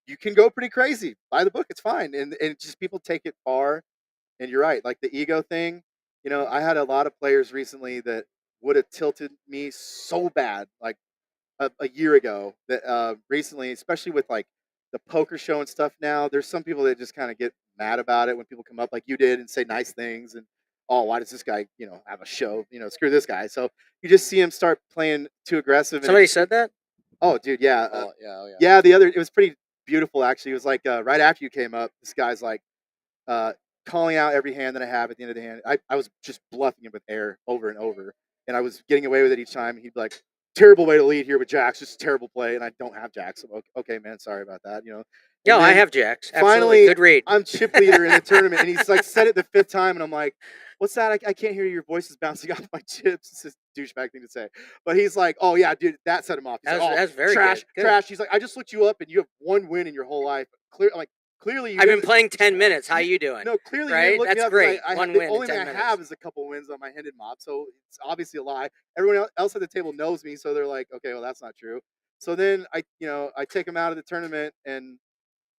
you can go pretty crazy. By the book, it's fine, and just people take it far. And you're right, like the ego thing. I had a lot of players recently that would have tilted me so bad, like a year ago. That recently, especially with like the poker show and stuff. Now, there's some people that just kind of get mad about it when people come up like you did and say nice things, and oh, why does this guy have a show? Screw this guy. So you just see him start playing too aggressive. And Somebody said that? oh, dude, yeah, Oh yeah. yeah. It was pretty beautiful actually. It was like right after you came up, this guy's like calling out every hand that I have at the end of the hand. I was just bluffing him with air over and over, and I was getting away with it each time. And he'd be like, "Terrible way to lead here with jacks, just a terrible play," and I don't have jacks. So okay, man, sorry about that. No, And I then have jacks. Absolutely. finally, Good read. I'm chip leader in the tournament, and he's like said it the 5th time, and I'm like, "What's that? I can't hear you. Your voice is bouncing off my chips." It's this douchebag thing to say, but he's like, "Oh yeah, dude, that set him off." He's like, That's very trash, good. Good. trash. He's like, "I just looked you up, and you have 1 win in your whole life." Clearly, you I've been didn't- playing 10 minutes. How you doing? No, clearly you right? didn't look me That's up 'cause great. I One the win in only 10 thing I minutes. have is a couple wins on my handed mob, so it's obviously a lie. Everyone else at the table knows me, so they're like, okay, well that's not true. So then I take him out of the tournament and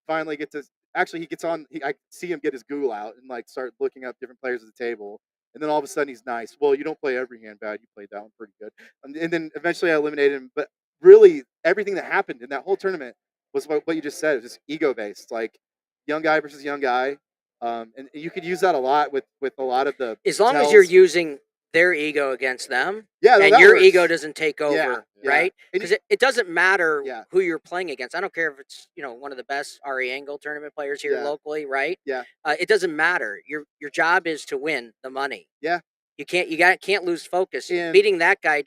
finally get to actually he gets on. I see him get his Google out and like start looking up different players at the table, and then all of a sudden he's nice. Well, you don't play every hand bad. You played that one pretty good, and then eventually I eliminated him. But really, everything that happened in that whole tournament was what you just said. It was just ego based, like young guy versus young guy. And you could use that a lot with a lot of the As long as you're tells. using their ego against them, Yeah, no, and that your works. ego doesn't take over, Yeah, right? And Because it doesn't matter Yeah. who you're playing against. I don't care if it's one of the best Ari Angle tournament players here Yeah. locally, right? Yeah. It doesn't matter. Your job is to win the money. Yeah. You can't lose focus. And- Beating that guy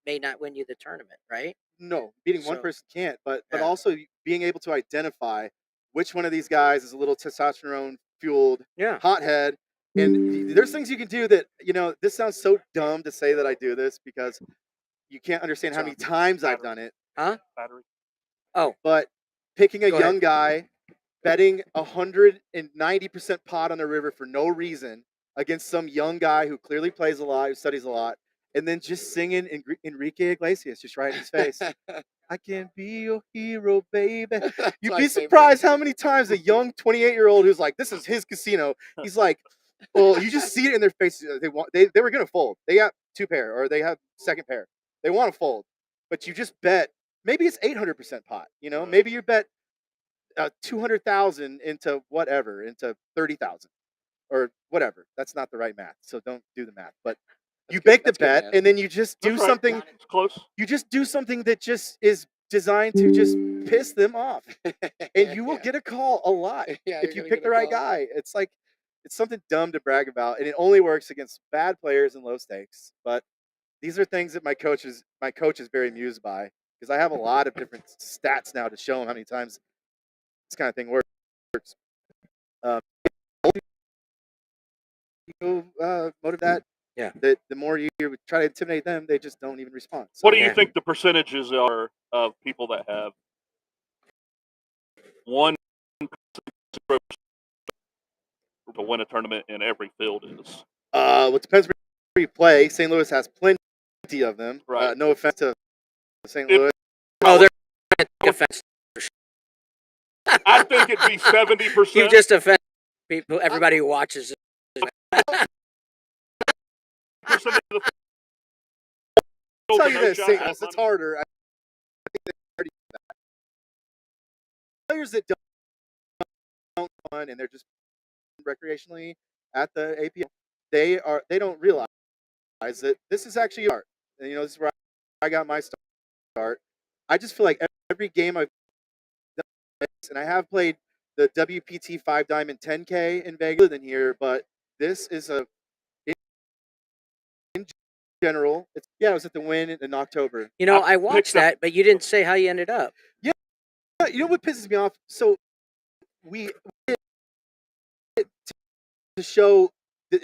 may not win you the tournament, right? No, beating one So- person can't, but Yeah. also being able to identify which one of these guys is a little testosterone fueled Yeah. hothead. And there's things you can do that this sounds so dumb to say that I do this because you can't understand how many times I've done it. Battery. But picking a Go ahead. young guy, betting 190% pot on the river for no reason against some young guy who clearly plays a lot, who studies a lot, and then just singing Enrique Iglesias just right in his face. I can be your hero, baby. You'd my be favorite. surprised how many times a young 28-year-old who's like, this is his casino. He's like, well, you just see it in their faces. They were gonna fold. They got 2 pair or they have second pair. They want to fold, but you just bet. Maybe it's 800% pot. Maybe you bet 200,000 into whatever, into 30,000 or whatever. That's not the right math, so don't do the math. But you good. make the That's good, bet, man. and then you just do That's right. something. It's close. You just do something that just is designed to just piss them off, and you will Yeah. get a call a lot Yeah, if you're you gonna pick get the a right call. guy. It's like it's something dumb to brag about, and it only works against bad players and low stakes. But these are things that my coach is very amused by because I have a lot of different stats now to show him how many times this kind of thing works. Um, you motive that, Yeah. the more you try to intimidate them, they just don't even respond. So What do you Yeah. think the percentages are of people that have one stroke to win a tournament in every field is? well, it depends where you play. St. Louis has plenty of them. Right. No offense to St. It- Louis. Oh, they're gonna take offense. I think it'd be 70%. You just offend people, everybody who watches. Percent of the I'll tell you no this, shot St. at Louis, it's money. harder. I think they already do that. Players that don't fun and they're just recreationally at the APL, they don't realize that this is actually art. And this is where I got my start. I just feel like every game I've done, and I have played the WPT 5 Diamond 10K in Vegas than here, but this is in general. It was at the Win in October. You know, I I watched picked up- that, but you didn't say how you ended up. But you know what pisses me off? So we to show that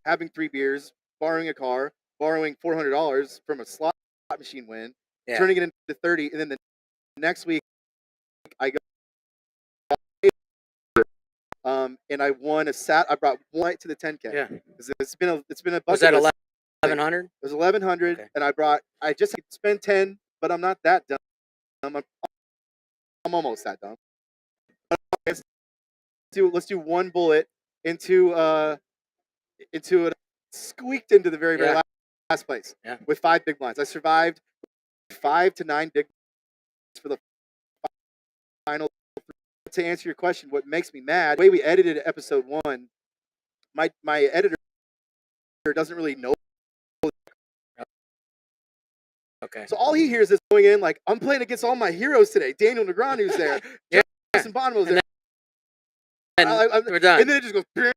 having 3 beers, borrowing a car, borrowing $400 from a slot machine win, Yeah. turning it into 30, and then the next week I go and I won I brought one night to the 10K. Yeah. It's been a bucket Was that list. 1100? It was 1100, Okay. and I just spent 10, but I'm not that dumb. I'm almost that dumb. Let's do one bullet into it, squeaked into the very Yeah. last place. Yeah. With 5 big blinds. I survived 5 to 9 big blinds for the final. To answer your question, what makes me mad, the way we edited episode 1, my editor doesn't really know. Okay. So all he hears is going in like, I'm playing against all my heroes today. Daniel Negreanu's there. Yeah. Justin Bonomo's And there. And we're done. And then it just goes like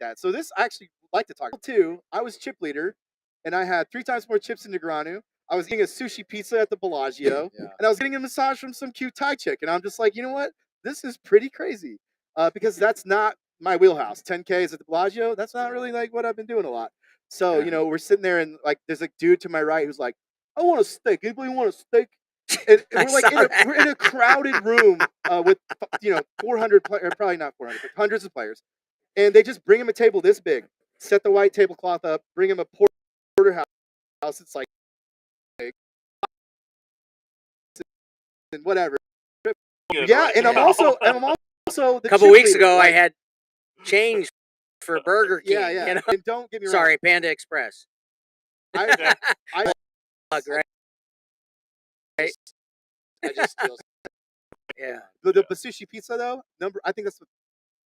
that. So this I actually like to talk about too. I was chip leader, and I had 3 times more chips than Negreanu. I was eating a sushi pizza at the Bellagio, Yeah. and I was getting a massage from some cute Thai chick. And I'm just like, you know what? This is pretty crazy, because that's not my wheelhouse. 10K is at the Bellagio. That's not really like what I've been doing a lot. So Yeah. we're sitting there, and like there's a dude to my right who's like, I want a steak. Anybody want a steak? And I we're like saw that. we're in a crowded room with 400 players, probably not 400, but hundreds of players, and they just bring him a table this big, set the white tablecloth up, bring him a porterhouse. It's like and whatever. Yeah, and I'm also the A couple chip weeks leader, ago, I like, had change for Burger King. yeah. You know? And don't get me wrong. Sorry, Panda Express. I Plug, right? I just steal. Yeah. the sushi pizza though. I think that's the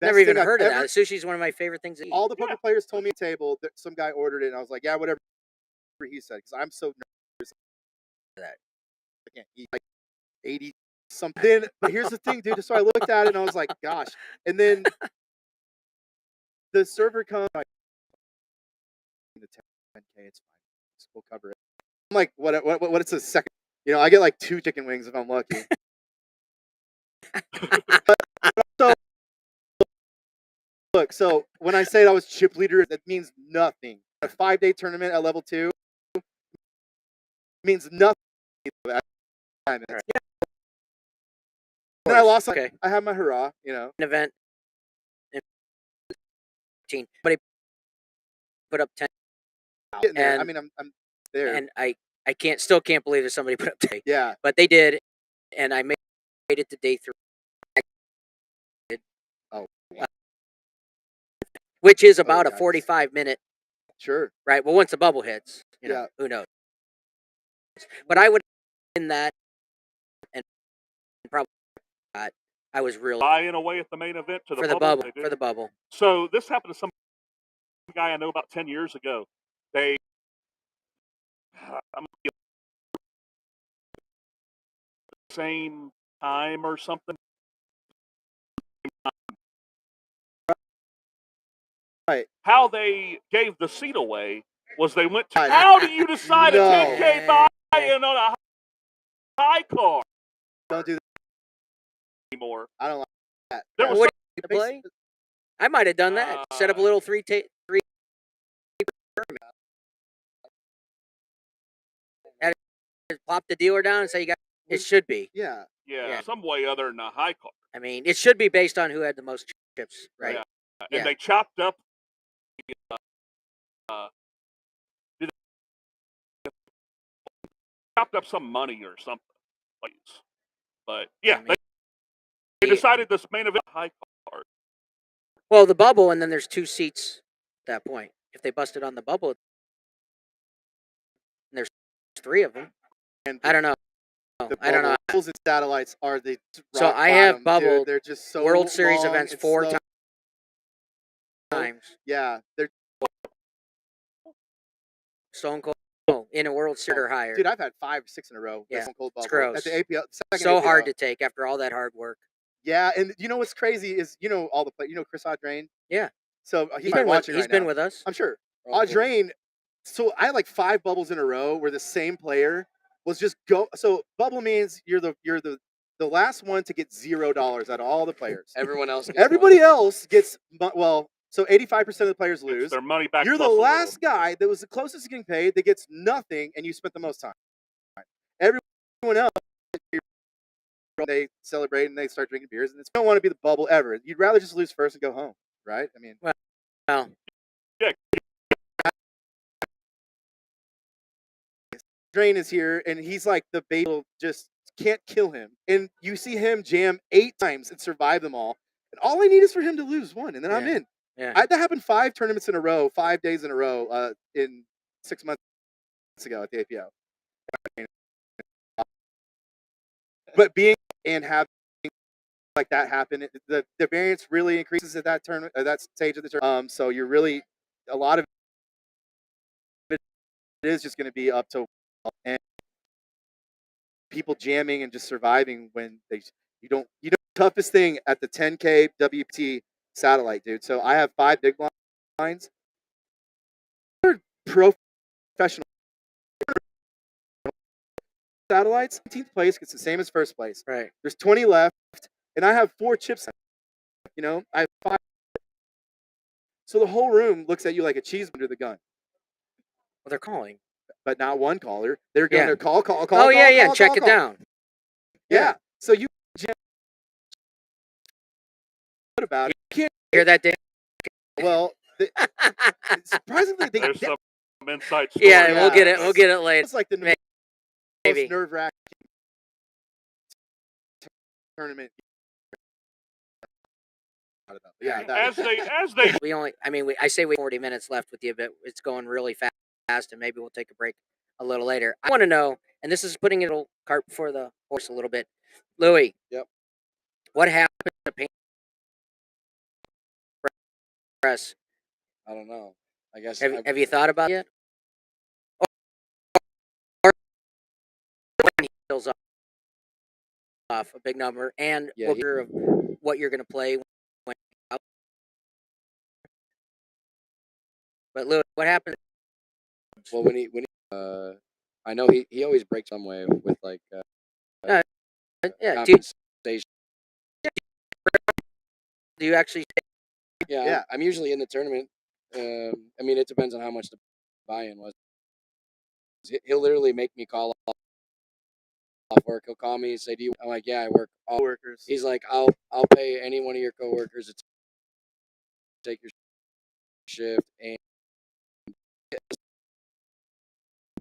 best Never even thing I've heard of ever- that. Sushi's one of my favorite things to eat. All the poker players told me at the table that some guy ordered it, and I was like, yeah, whatever he said, because I'm so nervous that I can't eat like 80 something. Then, but here's the thing, dude. So I looked at it and I was like, gosh. And then the server comes like the 10K, it's fine. We'll cover it. I'm like, what? It's a second. I get like 2 chicken wings if I'm lucky. So look, so when I say I was chip leader, that means nothing. A 5-day tournament at level 2 means nothing. And then I lost. Okay. I have my hurrah. An event. In 15. Somebody put up 10. Getting there. I And- mean, I'm there. And I still can't believe that somebody put up 10. Yeah. But they did. And I made it to day 3. Oh. Which is about a yikes. 45-minute, Sure. right? Well, once the bubble hits, Yeah. who knows? But I would in that, and probably not. I was really Buying away at the main event to the for the bubble. bubble. They did. For the bubble. So this happened to some guy I know about 10 years ago. I'm same time or something. Right. How they gave the seat away was they went to, Right. how do you decide No. a 10K buy-in on a high car Don't do that anymore? I don't like that. There Yeah. was What It to makes- play? I might have done that. Set up a little three. Plop the dealer down and say you got. It should be. Yeah. yeah, some way other than a high car. I mean, it should be based on who had the most chips, right? Yeah. Yeah. And they chopped up some money or something. But yeah, I mean, they decided this main event high card. Well, the bubble, and then there's 2 seats at that point. If they busted on the bubble, and there's 3 of them. And I don't know. I don't know. Bubbles and satellites are the So rock I have bottom, dude. bubbled They're just so World Series long events and 4 slow. times. Yeah, they're Stone Cold in a World Series or higher. dude. I've had 5 or 6 in a row. Yeah, Stone Cold it's bubble gross. at the APL. Second So APL. hard to take after all that hard work. Yeah, and you know what's crazy is all the play. Chris Audrain. Yeah. So He's been watching. He's right been now. with us. I'm sure. Okay. Audrain. So I had like 5 bubbles in a row where the same player was just go. So bubble means you're the last one to get $0 out of all the players. Everyone else. Gets Everybody else gets so 85% of the players It's lose. their money back. You're the plus a little. last guy that was the closest to getting paid that gets nothing, and you spent the most time. Everyone else, they celebrate and they start drinking beers, and it's, you don't want to be the bubble ever. You'd rather just lose first and go home, right? I mean, Well, Drain is here, and he's like the baby, just can't kill him. And you see him jam 8 times and survive them all. And all I need is for him to lose one, and then I'm Yeah. in. yeah. That happened 5 tournaments in a row, 5 days in a row, in 6 months ago at the APO. But being and having like that happen, the variance really increases at that tournament, that stage of the tournament. So you're really a lot of it is just going to be up to and people jamming and just surviving when you don't toughest thing at the 10K WPT satellite, dude. So I have 5 big lines. They're professional satellites. 18th place gets the same as first place. Right. There's 20 left, and I have 4 chips. I have 5. So the whole room looks at you like a cheese under the gun. Well, they're calling. But not one caller. They're going Yeah. to call. Oh yeah. call, Check call, it call. down. Yeah. So you what about it? You can't. Hear that, Dave? Well, surprisingly, There's some inside story. Yeah, Yeah. we'll get it. We'll get it later. it's like the Maybe. most nerve-wracking tournament. Yeah, As they We only. I mean, I say we have 40 minutes left with you, but it's going really fast, and maybe we'll take a break a little later. I want to know, and this is putting it a cart before the horse a little bit. Louis. Yep. What happened to Paint Press? I don't know. I guess. Have you thought about it yet? Or when he fills off a big number, and Yeah, booker of what you're going to play when out. But Louis, what happened? Well, when he I know he always breaks some way with like Yeah, do compensation. you actually? Yeah, Yeah. I'm usually in the tournament. I mean, it depends on how much the buy-in was. He'll literally make me call off work. He'll call me and say, "Do you?" I'm like, "Yeah, I work all." workers. He's like, "I'll pay any one of your coworkers to take your shift and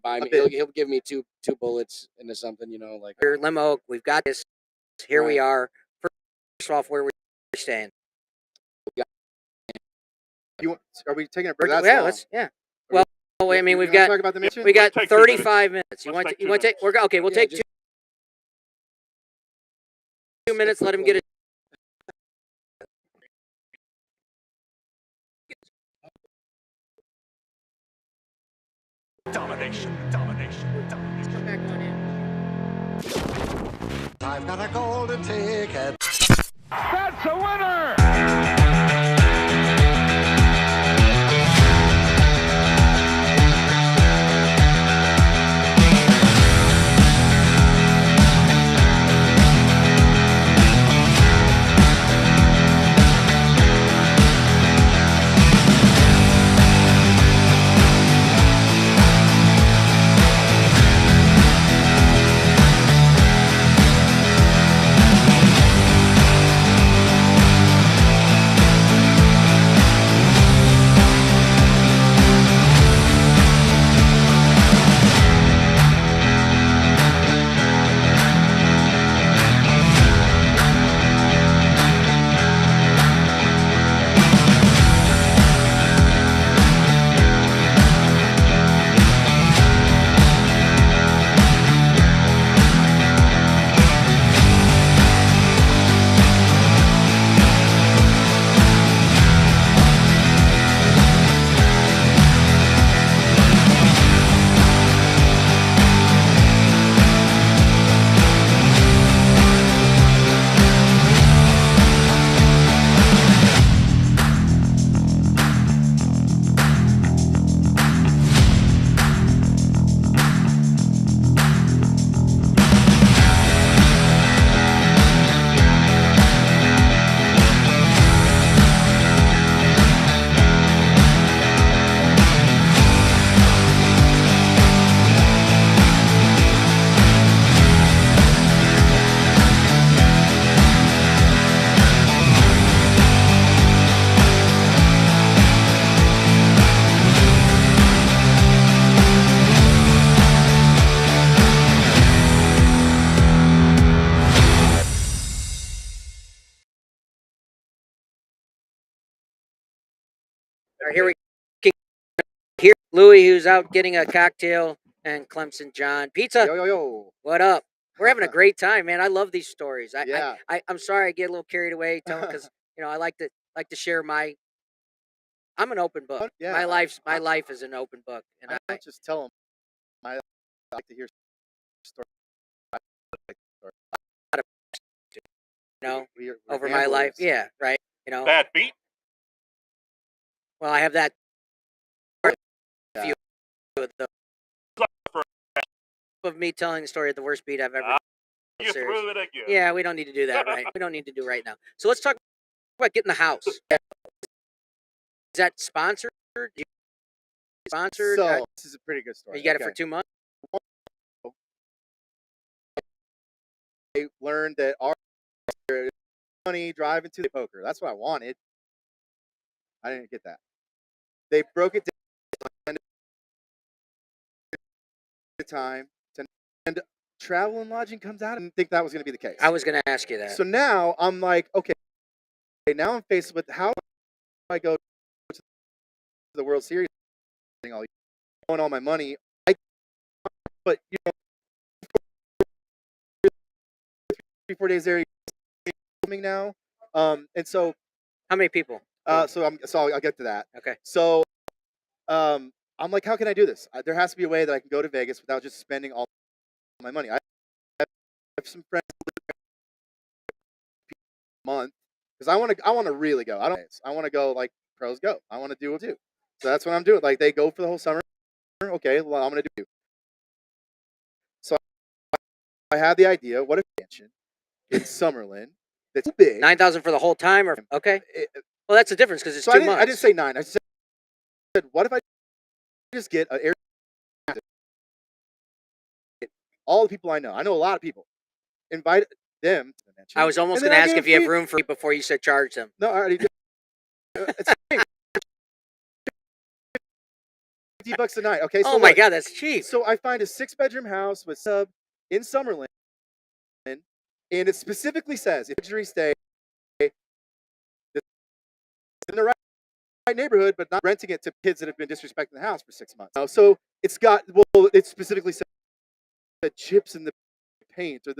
buy me." He'll give me two bullets into something, like. Your limo, we've got this. Here we are. First off, where we're staying. Are we taking a break? That's Yeah, long. let's. Yeah. Well, I mean, You we've wanna got talk about the mission? we got Let's take 2 35 minutes. You Let's want take to? You 2 want to take? minutes. Okay. We'll Yeah, take just- 2 minutes. Let him get it. Domination. Come back on in. I've got a golden ticket. That's a winner! All right, here we here Louie, who's out getting a cocktail, and Clemson John. Pizza, Yo, yo, yo. what up? We're having a great time, man. I love these stories. Yeah. I'm sorry I get a little carried away telling because I like to share my. I'm an open book. Yeah, My life is an open book, and I don't just tell them. I like to hear stories. I like stories. We're over my life. gamblers. Yeah, right. Bad beat. Well, I have that. Yeah. Few of the of me telling the story of the worst beat I've ever. You series. threw it again. Yeah, we don't need to do that, right? We don't need to do right now. So let's talk about getting the house. Is that sponsored? Sponsored? So this is a pretty good story. You got it for 2 months? I learned that our money driving to the poker. That's what I wanted. I didn't get that. They broke it down at a time, and travel and lodging comes out. I didn't think that was going to be the case. I was going to ask you that. So now I'm like, okay, now I'm faced with how do I go to the World Series? All all my money, but 3-4 days there, filming now, and so How many people? so I'll get to that. Okay. So, I'm like, how can I do this? There has to be a way that I can go to Vegas without just spending all my money. I have some friends month because I want to really go. I want to go like pros go. I want to do it too. So that's what I'm doing. Like they go for the whole summer. Okay, well I'm gonna do. So I had the idea. What if mansion in Summerlin that's big? 9,000 for the whole time, or okay? Well, that's the difference because it's So 2 months. I didn't say 9. I said, what if I just get an air? All the people I know a lot of people. Invite them to the mansion. I was almost and going to then I ask get if you have free- room for before you said charge them. No, I already did. It's $50 a night. Okay. So Oh my look, God, that's cheap. So I find a 6-bedroom house with sub in Summerlin, and it specifically says if luxury stay in the right neighborhood, but not renting it to kids that have been disrespecting the house for 6 months. So it's got it specifically says the chips in the paint or the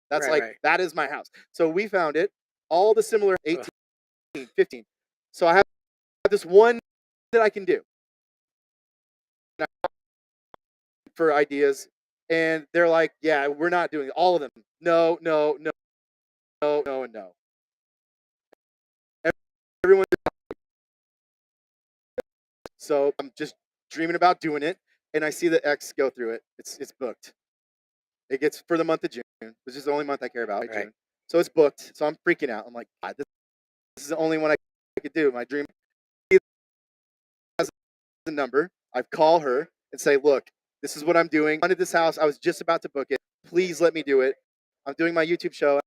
that's Right. that is my house. So we found it all the similar 18, 15. So I have this one that I can do for ideas, and they're like, yeah, we're not doing it. All of them. No, no, no, no, no, and no. Everyone. So I'm just dreaming about doing it, and I see the X go through it. It's booked. It gets for the month of June, which is the only month I care about. Right. June. So it's booked. So I'm freaking out. I'm like, God, this is the only one I could do. My dream has a number. I call her and say, look, this is what I'm doing. I wanted this house. I was just about to book it. Please let me do it. I'm doing my YouTube show,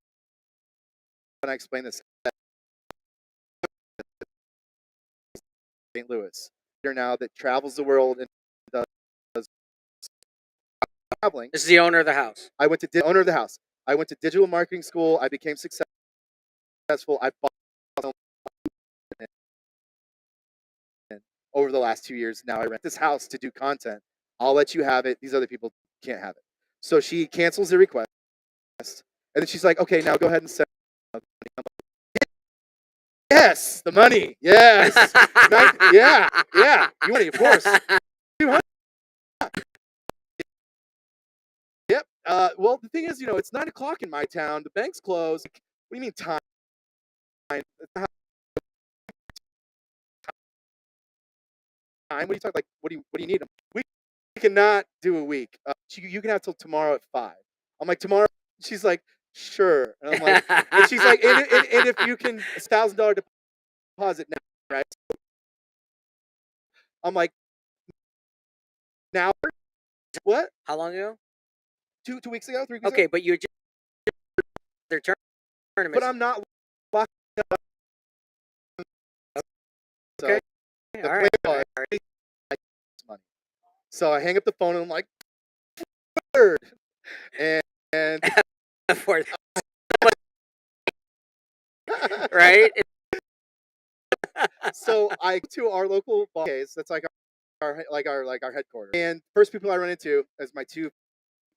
and I explain this. St. Louis here now that travels the world and does traveling. This is the owner of the house. I went to owner of the house. I went to digital marketing school. I became successful. I bought over the last 2 years. Now I rent this house to do content. I'll let you have it. These other people can't have it. So she cancels the request, and then she's like, "Okay, now go ahead and send." Yes, the money. Yes, yeah. You money, of course. 200. Yep. Well, the thing is, it's 9:00 in my town. The bank's closed. What do you mean time? Time? What are you talking? Like, what do you need? We cannot do a week. You can have till tomorrow at 5. I'm like, tomorrow. She's like, sure. And I'm like, and she's like, and if you can, $1,000 deposit now, right? I'm like, now what? How long ago? 2 weeks ago, 3 weeks Okay, ago. but you're just their tournament. But I'm not locked up. So Okay. the All right. plan was money. So I hang up the phone and I'm like, third. And For right? So I to our local ball case. That's like our headquarters. And first people I run into is my 2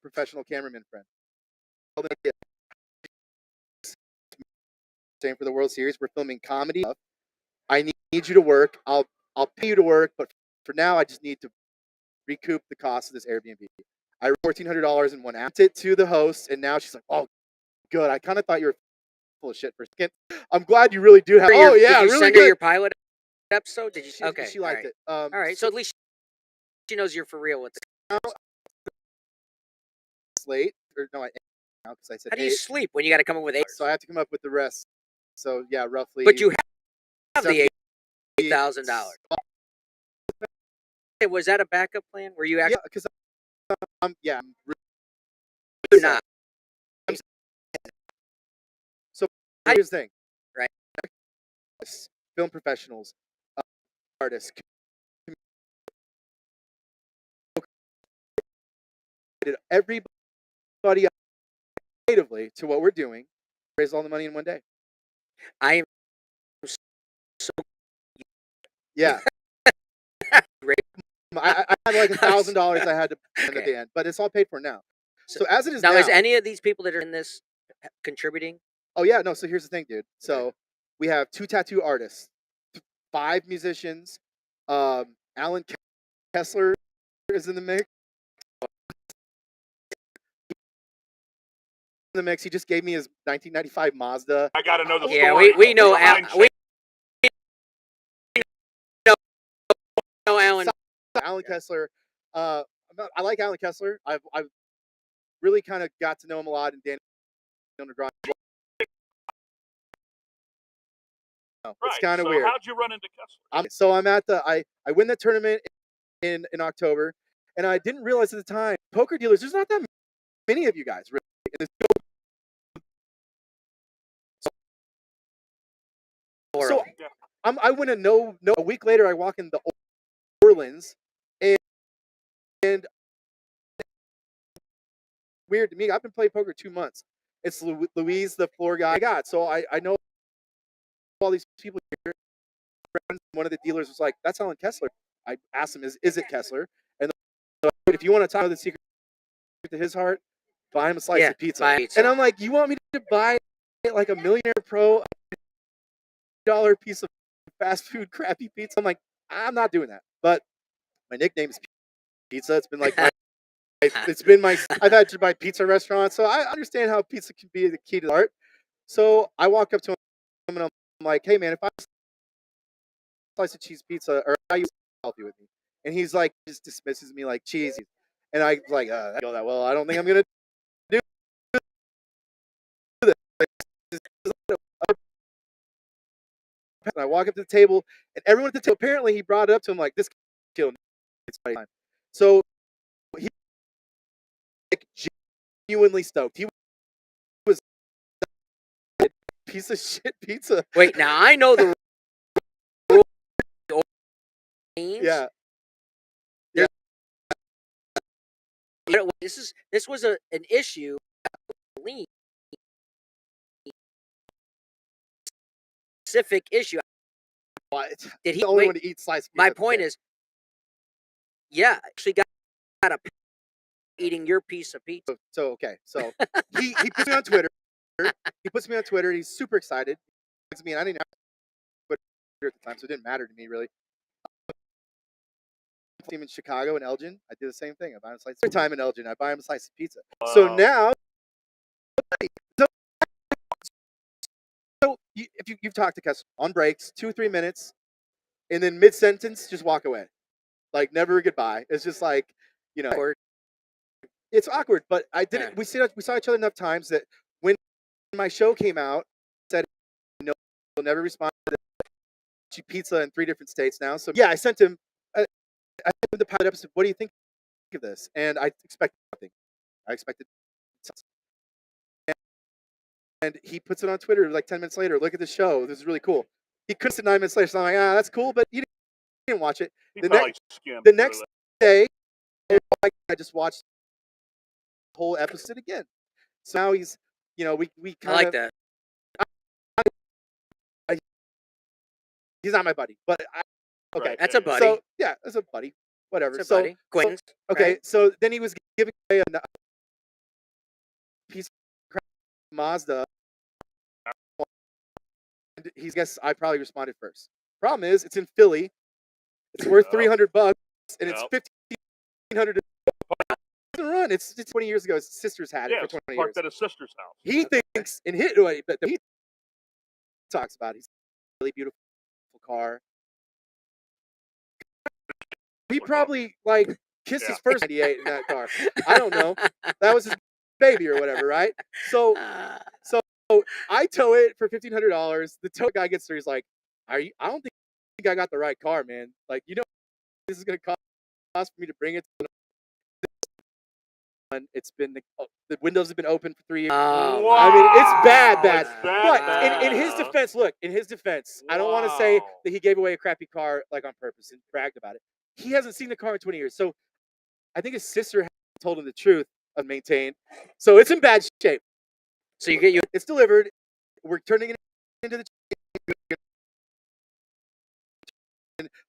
professional cameraman friends. Same for the World Series. We're filming comedy. I need you to work. I'll pay you to work, but for now I just need to recoup the cost of this Airbnb. I wrote $1,400 in one app it to the host, and now she's like, "Oh, good. I kind of thought you were full of shit for a second. I'm glad you really do have." Oh yeah, did you really send good. her your pilot episode? Did you? Okay, She liked it. All right, so at least she knows you're for real with it. It's late, or no, I now because I said. How do you 8, sleep when you got to come up with 8? so I have to come up with the rest. So yeah, roughly. But you have the $78,000. $8,000. Was that a backup plan? Were you actually? Yeah, because I'm You're not. So here's the thing, Right. Film professionals, artists, everybody creatively to what we're doing, raise all the money in one day. I am so Yeah. great. I had like $1,000 I had to spend at Okay. the end, but it's all paid for now. So as it is Now, now, is any of these people that are in this contributing? oh yeah, no. So here's the thing, dude. So we have 2 tattoo artists, 5 musicians. Alan Kessler is in the mix. He just gave me his 1995 Mazda. I got to know the Yeah, story. we know behind we know Alan. Alan Kessler. I like Alan Kessler. I've really kind of got to know him a lot, and Daniel Negron. It's Right, kind of so weird. how'd you run into Kessler? I'm at the I win the tournament in October, and I didn't realize at the time poker dealers. There's not that many of you guys really. So Yeah. I win a week later. I walk in the Orleans, and weird to me. I've been playing poker 2 months. It's Louise, the floor guy I got. So I know all these people here. One of the dealers was like, "That's Alan Kessler." I asked him, "Is it Kessler?" And if you want to talk about the secret to his heart, buy him a slice of pizza. And I'm like, "You want me to buy like a Millionaire Pro $1 piece of fast food crappy pizza?" I'm like, I'm not doing that. But my nickname is Pizza. It's been like It's been I've had to buy pizza restaurants, so I understand how pizza can be the key to art. So I walk up to him and I'm like, "Hey man, if I slice of cheese pizza, or I use healthy with me," and he's like, just dismisses me like cheesy, and I like, that go that well. I don't think I'm gonna do this. And I walk up to the table, and everyone at the table, apparently he brought it up to him like, "This killed me." It's my time. So he like genuinely stoked. He was piece of shit pizza. Wait, now I know the rules. Yeah. This was an issue. Specific issue. What? Did he? The only Wait, one to eat sliced pizza? my point is, yeah, actually got a eating your piece of pizza. So okay, so he puts me on Twitter. He puts me on Twitter. He's super excited. I mean, I didn't have Twitter at the time, so it didn't matter to me really. Team in Chicago and Elgin, I do the same thing. I buy him a slice. Every time in Elgin, I buy him a slice of pizza. So now, if you've talked to customers on breaks, 2-3 minutes, and then mid sentence, just walk away, like never a goodbye. It's just like, you know, Awkward. It's awkward. But I did Yeah. it. We saw each other enough times that when my show came out, I said, "No, we'll never respond to pizza in 3 different states now." So yeah, I sent him. I sent him the pilot episode. What do you think of this? And I expected nothing. I expected. And he puts it on Twitter like 10 minutes later. Look at the show. This is really cool. He couldn't sit 9 minutes later. So I'm like, that's cool, but he didn't watch it. He The probably next, skimmed the through next that. day, I just watched the whole episode again. So now he's, we I kind like of. that. He's not my buddy, but okay. Right, That's yeah, a buddy. So yeah, as a buddy, whatever. That's a So buddy. Acquaintance. okay, right? so then he was giving away a piece of crap Mazda. And he guess I probably responded first. Problem is, it's in Philly. It's worth Yep. $300, and it's Yep. $1,500. It doesn't run. It's 20 years ago. His sister's had Yeah, it it's for 20 parked years. at his sister's house. He thinks, and he talks about, he's a really beautiful car. He probably like kissed his first 98 in that car. I don't know. That was his baby or whatever, right? So I tow it for $1,500. The tow guy gets there. He's like, I don't think I got the right car, man. Like, this is gonna cost for me to bring it. And it's been the windows have been open for 3 years. Oh, I mean, it's bad. It's But bad. in his defense, I don't want to say Wow. that he gave away a crappy car like on purpose and bragged about it. He hasn't seen the car in 20 years. So I think his sister told him the truth, unmaintained. So it's in bad shape. So you get It's delivered. We're turning it into the.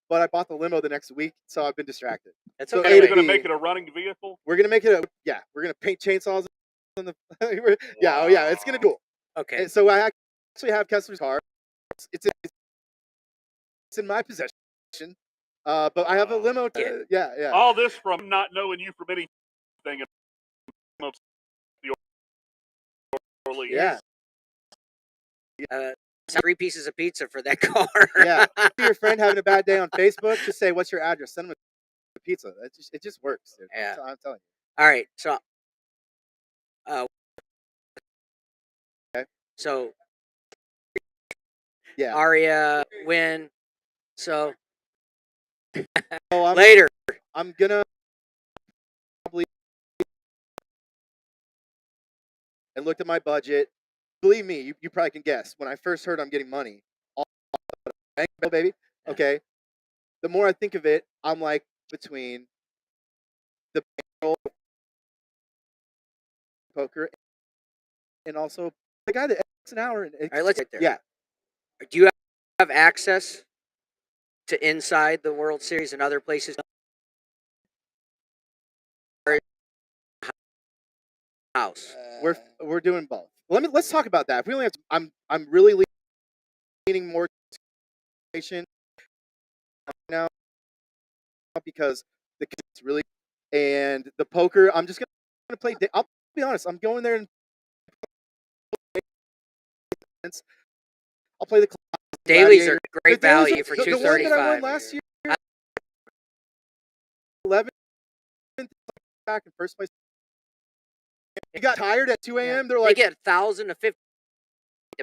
But I bought the limo the next week, so I've been distracted. That's So okay. And A you're to going to B. make it a running vehicle? We're gonna make it we're gonna paint chainsaws on the. Yeah, it's gonna be cool. Okay. And so I actually have Kessler's car. It's in my possession. But I have a limo. Yeah. All this from not knowing you from anything. Yeah. 3 pieces of pizza for that car. Yeah. See your friend having a bad day on Facebook, just say, "What's your address?" Send them a pizza. It just works, dude. Yeah. I'm telling you. All right. So. Okay. So. Yeah. Aria win. So Oh, later. I'm gonna probably and looked at my budget. Believe me, you probably can guess. When I first heard I'm getting money, baby. Okay. The more I think of it, I'm like between the poker and also the guy that X an hour. And All right, let's get there. Yeah. Do you have access to inside the World Series and other places? House. We're doing both. Let's talk about that. If we only have I'm really leaning more to now because the kids really And the poker, I'm just gonna play. I'll be honest. I'm going there and I'll play the Dailies are Gladiator. great The dailies value are- for the one that I 235. won last year. 11 back in first place. You got tired at 2 Yeah. a.m. They're They like, get 1,000 to 50,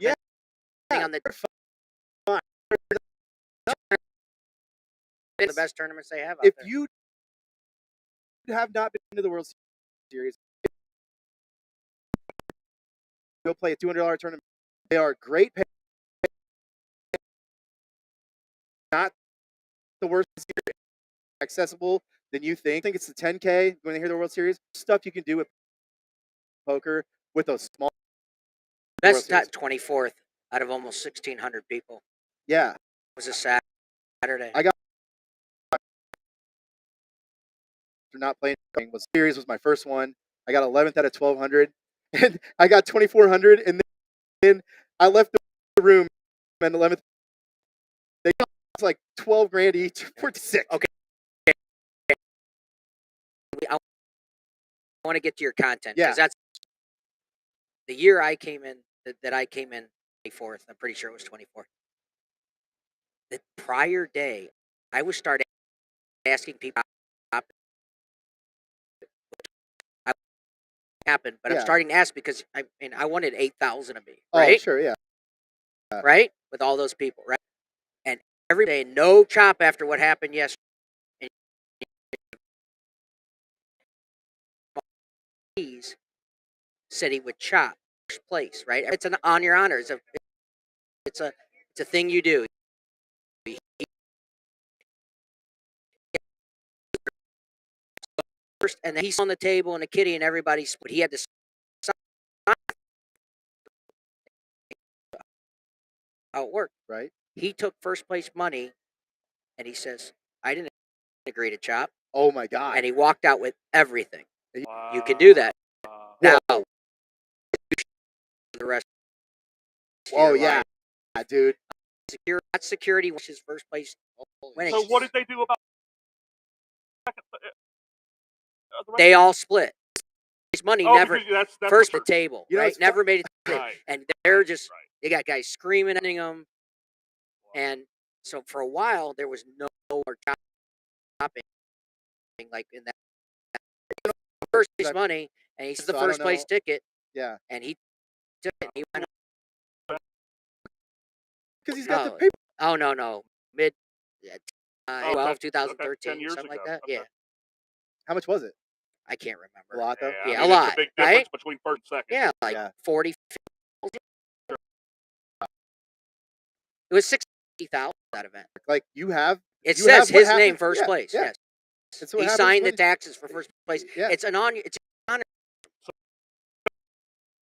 yeah, depending on the best tournaments they have out if there. you have not been to the World Series, go play a $200 tournament. They are great pay. Not the worst, accessible than you think. I think it's the 10K when they hear the World Series. Stuff you can do with poker with a small World Best Series. 24th out of almost 1,600 people. Yeah. It was a Saturday. I got for not playing was series was my first one. I got 11th out of 1,200, and I got 2,400, and then I left the room and 11th. They got like 12 grand each for 6. Okay. I want to get to your content Yeah. because that's the year I came in. That I came in 24th. I'm pretty sure it was 24th. The prior day, I was starting asking people happened, but I'm Yeah. starting to ask because I wanted 8,000 of me, Oh, right? sure, yeah. Right, with all those people, right? And every day, no chop after what happened yesterday. And said he would chop first place, right? It's an on your honor. It's a thing you do. First, and then he's on the table and a kitty and everybody's. But he had to sign how it worked. Right. He took first place money, and he says, "I didn't agree to chop," Oh my God. and he walked out with everything. Wow. You can do that now. Whoa. The rest. of Oh your yeah, life. dude. Security was his first place winning. So what did they do about the They rest? all split. His money Oh, never because that's first the the table, You know, right? it's Never made it to the Right. and they're just Right. they got guys screaming at them, and so for a while there was no more chopping, like in that first place money, and he's the So I don't first place know. ticket, Yeah. and he took it. And he went, Because he's got the Oh. paper. oh no, mid Oh, 12, 10 2013, years something like ago. that. Okay. Yeah, How much was it? I can't A remember. lot though. Yeah, Yeah, I a mean, it's lot, a big right? difference between first and second. Yeah, like Yeah. 40. It was 60,000 that event. Like you have. It You says have what his name happens- first yeah, place. yeah. Yes, That's what he happens signed the when- taxes for first place. Yeah. It's an honor. It's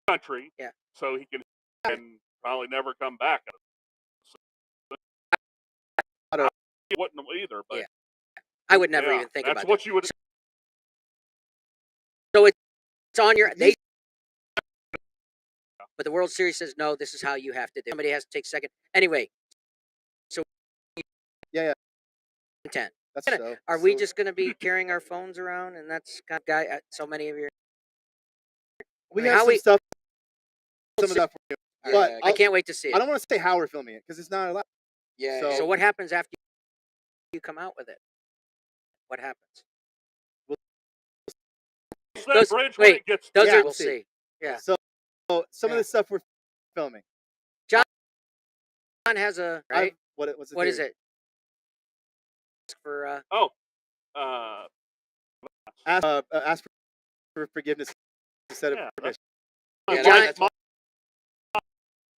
Country. Yeah. So he can probably never come back. I don't- He wouldn't either, but Yeah. I would never yeah, even think that's about what that. you would. So it's on your. These- But the World Series says no. This is how you have to do. Somebody has to take second. Anyway. So. Yeah. 10. That's Gonna- so. Are we so- just going to be carrying our phones around? And that's kind of guy. So many of you. We I mean, have how some we- stuff. Some of that. For you. But Yeah, I can't wait to see it. I don't want to say how we're filming it because it's not allowed. Yeah. So- So what happens after you come out with it? What happens? It's that Those- bridge when wait, it gets Those Yeah, are we'll see. Yeah. So some Yeah. of the stuff we're filming. John has a right. What's the What is theory? it? For Ask for forgiveness instead of Yeah, permission. Yeah, why- John- that's what-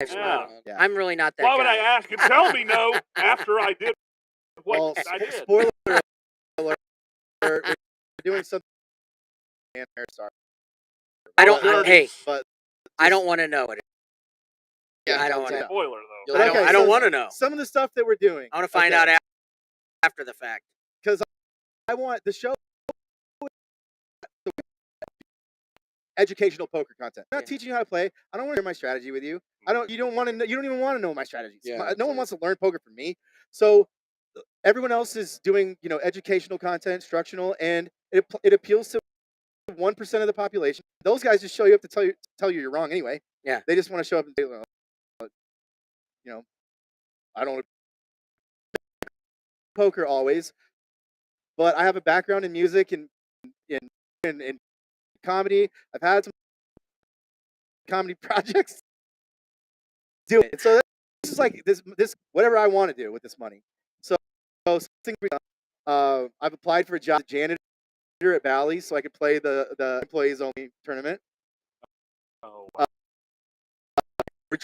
Yeah. Yeah. I'm really not that Why would guy. I ask him? Tell me no after I did what Well, I did. spoiler alert. We're doing something. Star. I don't. Sure it Hey, is. But I don't want to know it. Yeah, I don't don't wanna- tell. Spoiler though. You'll I don't. Okay, I don't so- want to know. some of the stuff that we're doing. I want to find okay, out after the fact. I want the show educational poker content. I'm not Yeah. teaching you how to play. I don't want to share my strategy with you. You don't want to know. You don't even want to know my strategies. Yeah, no one exactly. wants to learn poker from me. So everyone else is doing, educational content, instructional, and it appeals to 1% of the population. Those guys just show you up to tell you you're wrong anyway. Yeah. They just want to show up and say, I don't poker always, but I have a background in music and in comedy. I've had some comedy projects doing it. So this is like this whatever I want to do with this money. So something I've applied for a job as a janitor at Bally's so I could play the employees only tournament. Oh, For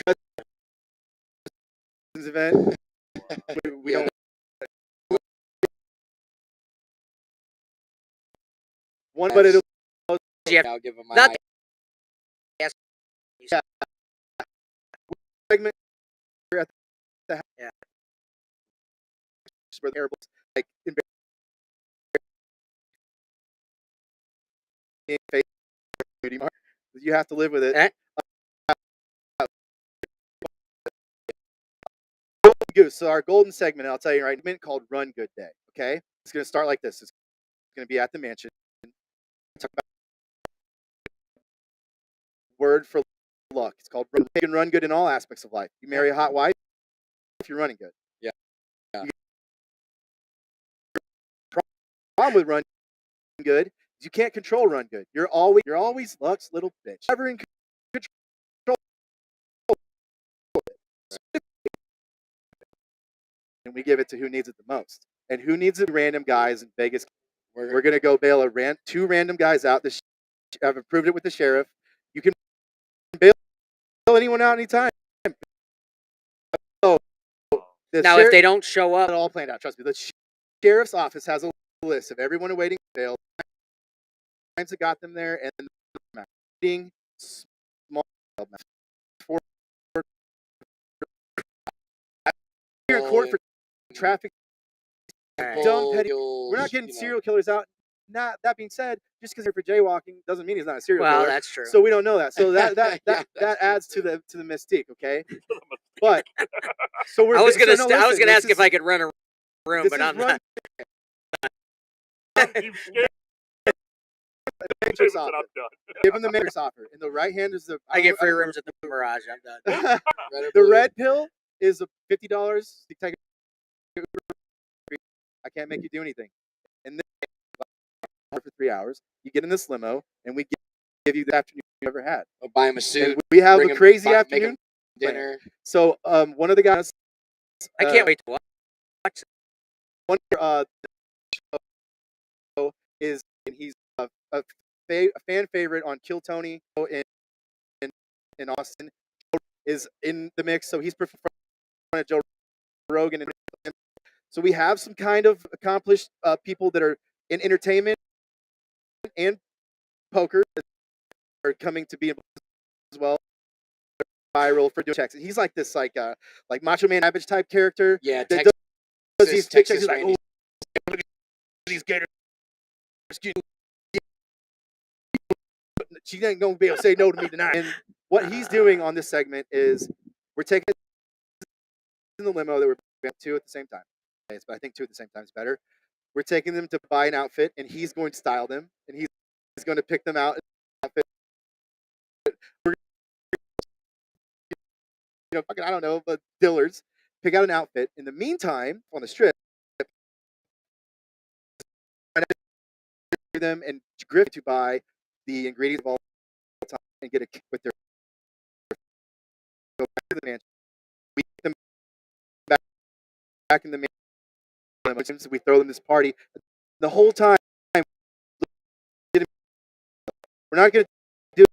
event. We don't one, but it'll I'll give him my Not segment at the Yeah. where the airballs like in you have to live with it. Eh? Goose. So our golden segment, I'll tell you right in a minute, called Run Good Day. Okay, it's going to start like this. It's going to be at the mansion. Talk about word for luck. It's called Run. You can run good in all aspects of life. You marry a hot wife if you're running good. Yeah. Problem with run good is you can't control run good. You're always luck's little bitch. Never in control. And we give it to who needs it the most. And who needs it? Random guys in Vegas. We're going to go bail two random guys out. I've approved it with the sheriff. You can bail anyone out anytime. Now, if they don't show up, it all planned out. Trust me. The sheriff's office has a list of everyone awaiting bail. Times that got them there, and being small. You're in court for traffic. Dumb petty. We're not getting serial killers out. Not that being said, just because you're for jaywalking doesn't mean he's not a serial killer. well, that's true. So we don't know that. So that adds to the mystique, okay? But so we're. I was gonna listen, ask if I could run a room, but I'm not. you scared me, Mayor's but I'm offer. done. Give him the mayor's offer. In the right hand is the. I get free rooms at the Mirage. I'm done. The red pill is $50. You take it. I can't make you do anything. And then for 3 hours, you get in this limo, and we give you the afternoon you ever had. I'll buy him a suit. And we have a crazy afternoon. Dinner. So one of the guys. I can't wait to watch. One show is, and he's a fan favorite on Kill Tony in Austin. Is in the mix, so he's performing at Joe Rogan. So we have some kind of accomplished people that are in entertainment and poker that are coming to be as well. Viral for doing checks. He's like this, like Macho Man Savage type character. Yeah, that Texas, does these checks. He's like, Randy. oh, these gators. She ain't gonna be able to say no to me tonight. And what he's doing on this segment is we're taking in the limo that we're two at the same time. But I think two at the same time is better. We're taking them to buy an outfit, and he's going to style them, and he's going to pick them out. We're, fucking, I don't know, but Dillard's pick out an outfit. In the meantime, on the strip, them and Griff to buy the ingredients of all time and get a kick with their go back to the mansion. We get them back in the mansion. We throw them this party. The whole time, we're not going to do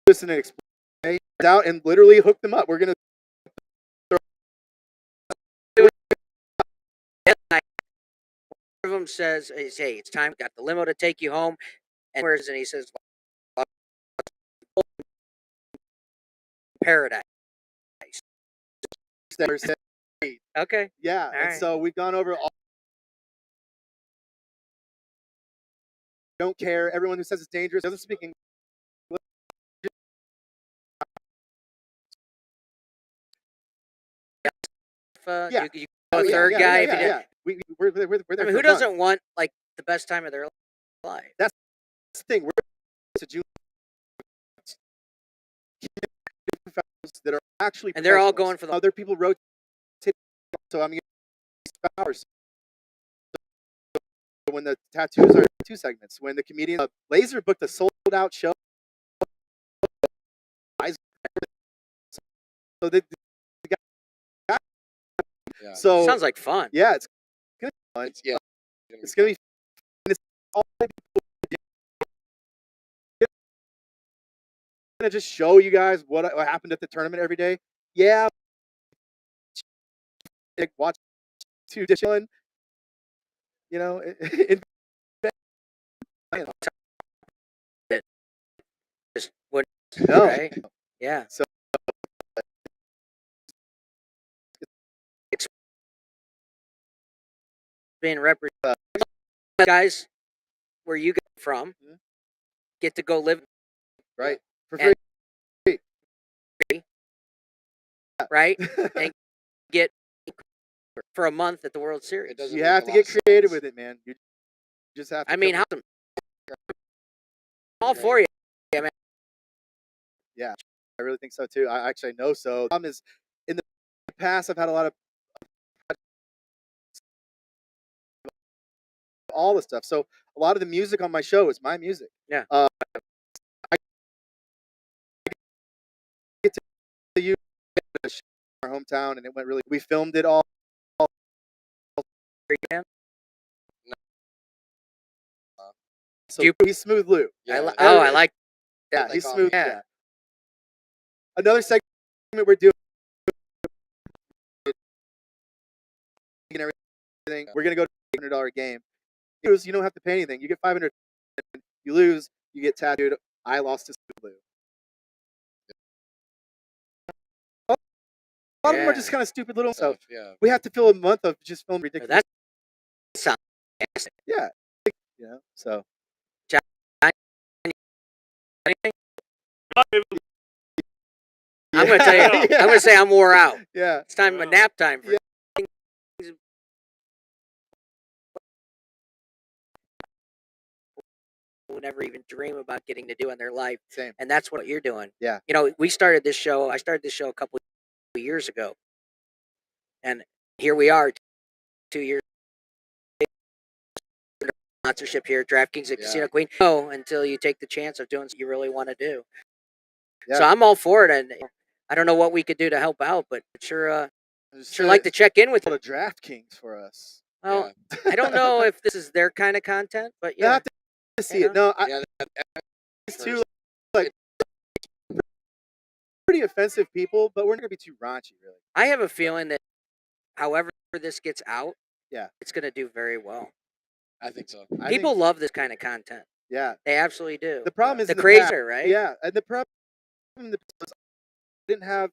this and explain out and literally hook them up. We're going to One of them says, "Hey, it's time. Got the limo to take you home." And he says, "Paradise." Okay. Yeah, and right. so we've gone over all. Don't care. Everyone who says it's dangerous doesn't speak English. You go third guy. we're there I mean, for who a month. doesn't want like the best time of their life? That's the thing. We're to June fellows that are actually And they're all professionals. going for the- other people rotate. So I'm getting hours. So when the tattoos are 2 segments, when the comedian Laser booked a sold out show. So the guy, Yeah. so Sounds like fun. yeah, it's gonna be fun. It's, yeah. It's gonna be. And it's all gonna just show you guys what happened at the tournament every day. Yeah, watch 2 chilling. You know, Just what? no. Right? Yeah. So Being represented, guys, where you get from, Mhm. get to go live right for And- free. right and get for a month at the World Series. It doesn't You make have a to lot get of creative sense. with it, man. You just have to. I mean, come- how all for you. yeah, I really think so too. I actually know so. The problem is, in the past, I've had a lot of all the stuff. So a lot of the music on my show is my music. Yeah. I get to use our hometown, and it went really. We filmed it all. Yeah. So You- he's Smooth Lou. Yeah. I like Yeah, they he's call smooth. him. Yeah. Yeah. Another segment we're doing and everything. We're gonna go to $100 game. You don't have to pay anything. You get 500. You lose, you get tattooed. I lost to Smooth Lou. A lot of them are just Yeah. kind of stupid little. So Stuff, yeah. we have to fill a month of just filming ridiculous. That sounds fantastic. Yeah. You know. So Anything? It was- I'm gonna tell you. Yeah. I'm gonna say I'm wore out. yeah. It's time Yeah. nap time for Yeah. who never even dream about getting to do in their life, Same. and that's what you're doing. Yeah. You know, we started this show. I started this show a couple of years ago, and here we are, 2 years. Sponsorship here, at DraftKings at Yeah. Casino Queen. No, until you take the chance of doing what you really want to do. So Yeah. I'm all for it, and I don't know what we could do to help out, but sure Just like to check in with go you. to DraftKings for us. Well, Yeah. I don't know if this is their kind of content, but You'll yeah, have to see you it. No, Yeah. these two like pretty offensive people, but we're not gonna be too raunchy, really. I have a feeling that however this gets out, Yeah. it's going to do very well. I think so. I People think, love this kind of content. yeah. They absolutely do. The problem is The in the crazier, past- right? Yeah, and the problem was I didn't have.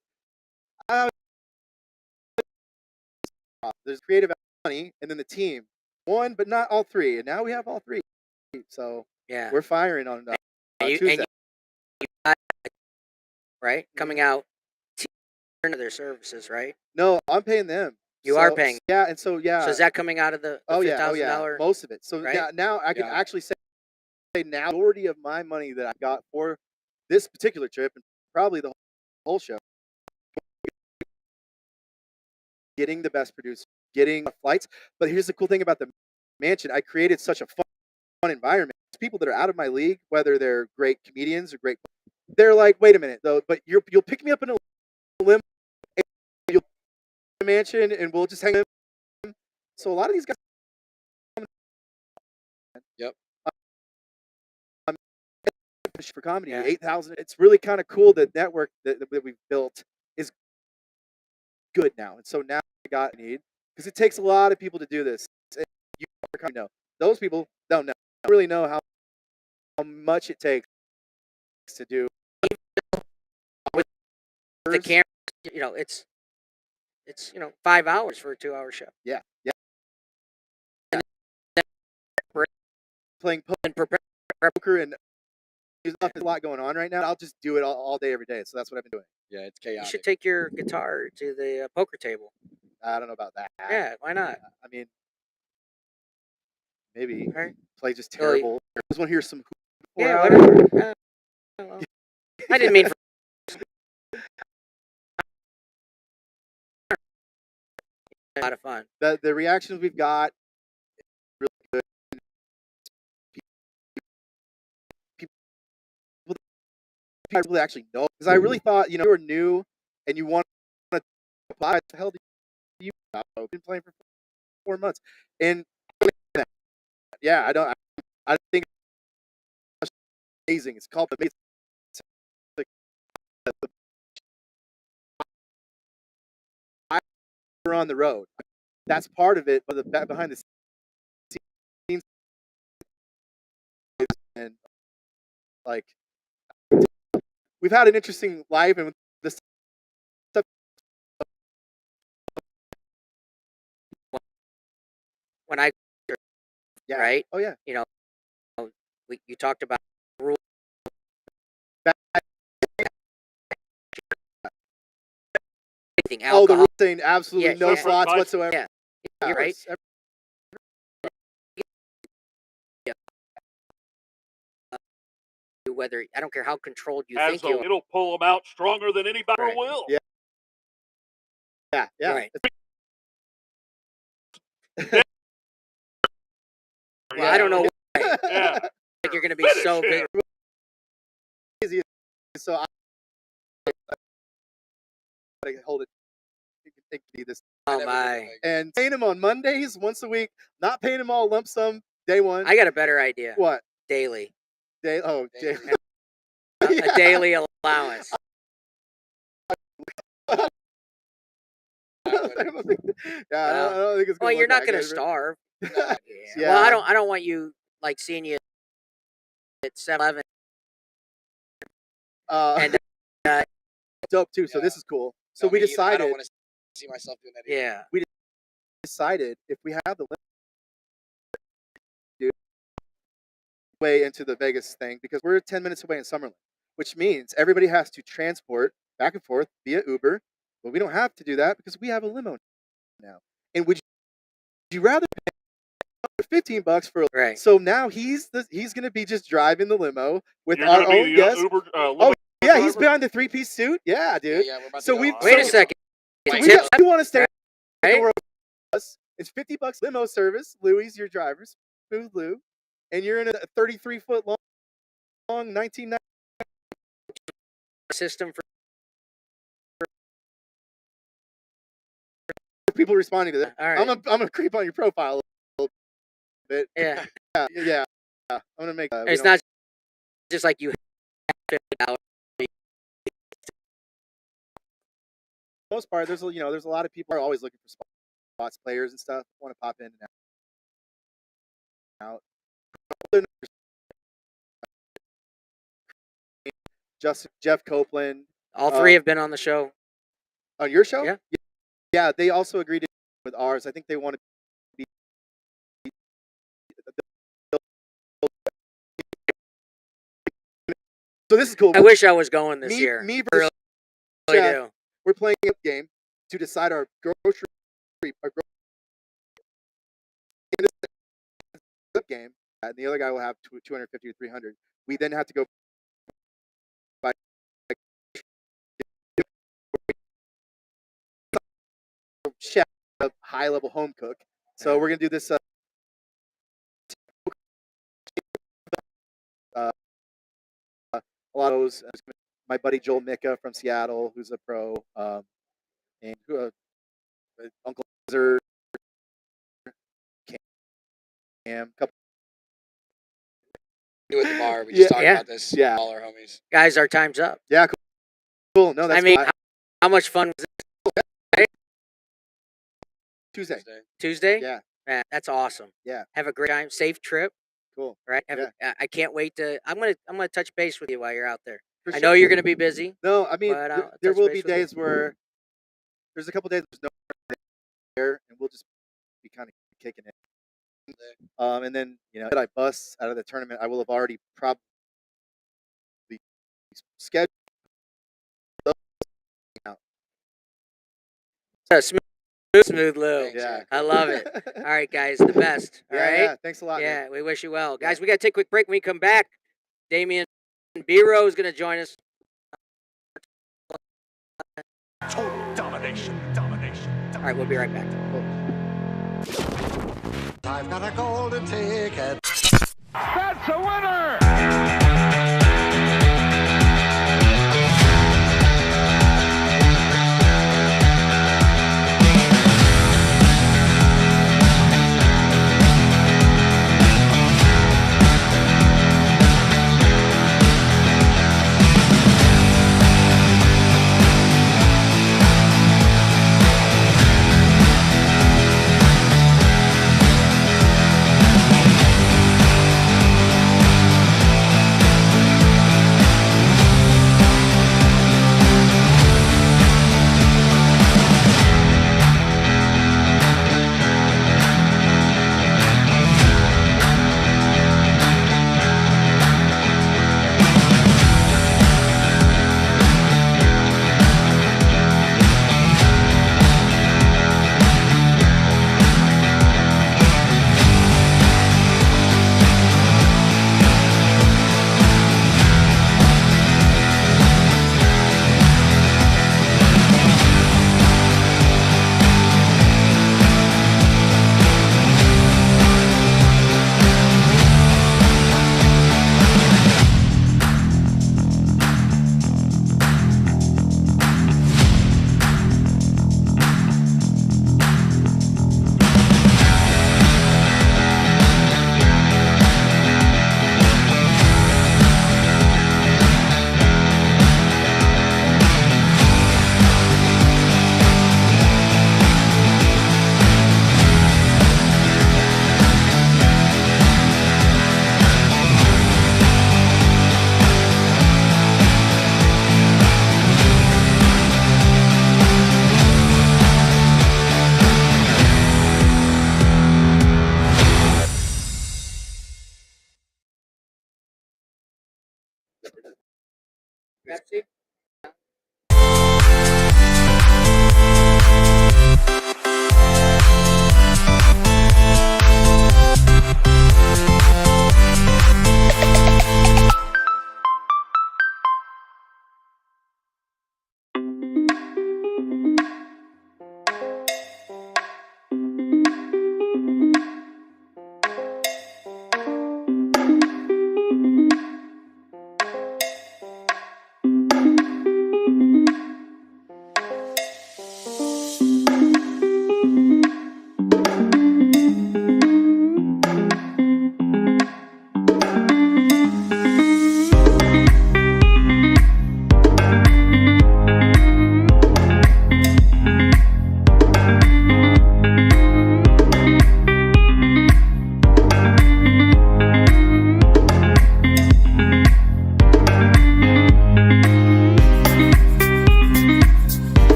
There's creative money, and then the team. One, but not all three, and now we have all three. So Yeah. we're firing on And you- Tuesday. right? Coming out to their services, right? No, I'm paying them. You are paying. Yeah, and so yeah. So is that coming out of the oh yeah, $50,000? most of it. So right? now I can Yeah. actually say now the majority of my money that I got for this particular trip and probably the whole show, getting the best producer, getting flights. But here's the cool thing about the mansion: I created such a fun environment. It's people that are out of my league, whether they're great comedians or great. They're like, wait a minute though, but you'll pick me up in a limo, you'll a mansion, and we'll just hang out. So a lot of these guys. Yep. For comedy, Yeah. 8,000. It's really kind of cool. The network that we've built is good now, and so now I got need because it takes a lot of people to do this. And you know, those people don't really know how much it takes to do. The camera, it's 5 hours for a 2-hour show. Yeah. Playing And prepare. poker and there's a lot going on right now. I'll just do it all day, every day. So that's what I've been doing. Yeah, it's You chaotic. should take your guitar to the poker table. I don't know about that. Yeah, why not? I mean, maybe All right. play just Well, terrible. I just want to hear some. Yeah, whatever. Well, I didn't mean for a lot of fun. The reactions we've got really good. People really actually know because I really thought you were new and you want to apply. What the hell do you know? I've been playing for 4 months, and yeah, I think it's amazing. It's called the we're on the road. That's part of it, but the behind the scenes and like we've had an interesting life and this stuff. When I Yeah. right, Oh yeah. you talked about rules. Anything Oh, the alcohol. rule saying absolutely Yeah, no yeah. slots Right. whatsoever. Yeah, Yeah, you're right. Whether I don't care how controlled you think you are. It'll pull them out stronger than anybody Right. will. Yeah. Yeah. Right. Yeah. Well, I don't know. Yeah. Like you're going to be Finish so him. big. So I hold it. It can be this. Oh never my! did And paying him on Mondays once a week, not paying him all lump sum day one. I got a better idea. What Daily, day? Oh, day. Daily. a daily allowance. I don't think it's. Well, Gonna you're work not out going to good. starve. Yeah. Yeah. Well, I don't want you like seeing you at 7-Eleven. And, dope too. So Yeah. this is cool. So No, we me either. I decided. don't want to see myself doing that. Either. Yeah. Decided if we have the way into the Vegas thing because we're 10 minutes away in Summerlin, which means everybody has to transport back and forth via Uber. But we don't have to do that because we have a limo now. And would you rather pay $15 for? Right. So now he's going to be just driving the limo with You're our gonna be own the guests. Uber, Oh yeah, he's driver? behind the 3-piece suit. Yeah, dude. Yeah, we're about So to we go. Wait a second. So Tip- we want to stay. Right? Door us. It's $50 limo service. Louie's your driver, Smooth Lou, and you're in a 33-foot long 1990 system for people responding to that. all right. I'm gonna creep on your profile a little bit. Yeah. Yeah. I'm gonna make. It's not just like you have $50. For the most part, there's a lot of people are always looking for spots, players and stuff. Want to pop in and out. Jeff Copeland All three have been on the show. on your show. Yeah. Yeah, they also agreed with ours. I think they want to be. So this is cool. I wish I was going this me, year. Me I versus really Jeff, do. we're playing a game to decide our grocery game, and the other guy will have 250 to 300. We then have to go by chef, a high-level home cook. So we're gonna do this. A lot of those. My buddy Joel Micka from Seattle, who's a pro, and Uncle Lizard, Cam, couple. Do at the bar. We just talked about this. Yeah. All our homies. Guys, our time's up. Yeah, cool. No, that's I mean, cool. how much fun was it? Tuesday. Tuesday? Yeah. Man, that's awesome. Yeah. Have a great time. Safe trip. Cool. Right. I can't wait to. I'm gonna touch base with you while you're out there. For I sure. know you're gonna be busy. No, I mean But I'll there touch will base be with you. days where there's a couple days there's no there, and we'll just be kind of kicking it. And then if I bust out of the tournament, I will have already probably scheduled. Smith, Smooth Lou. Thanks, Yeah. I love it. All right, guys, the best. All Yeah, right. yeah. Thanks a lot. man. Yeah, we wish you well, guys. We got to take a quick break. When we come back, Damian Biro is going to join us. Total domination. All right, we'll be right back. I've got a golden ticket. That's a winner! Pepsi?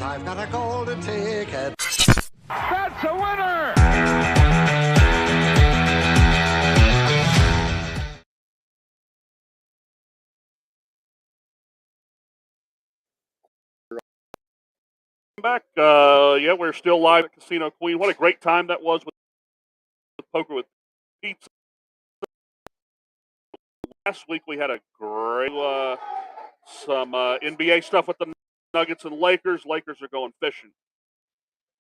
I've got a golden ticket. That's a winner! Back. Yeah, we're still live at Casino Queen. What a great time that was with Poker with Pizza. Last week we had a great some NBA stuff with the Nuggets and Lakers. Lakers are going fishing.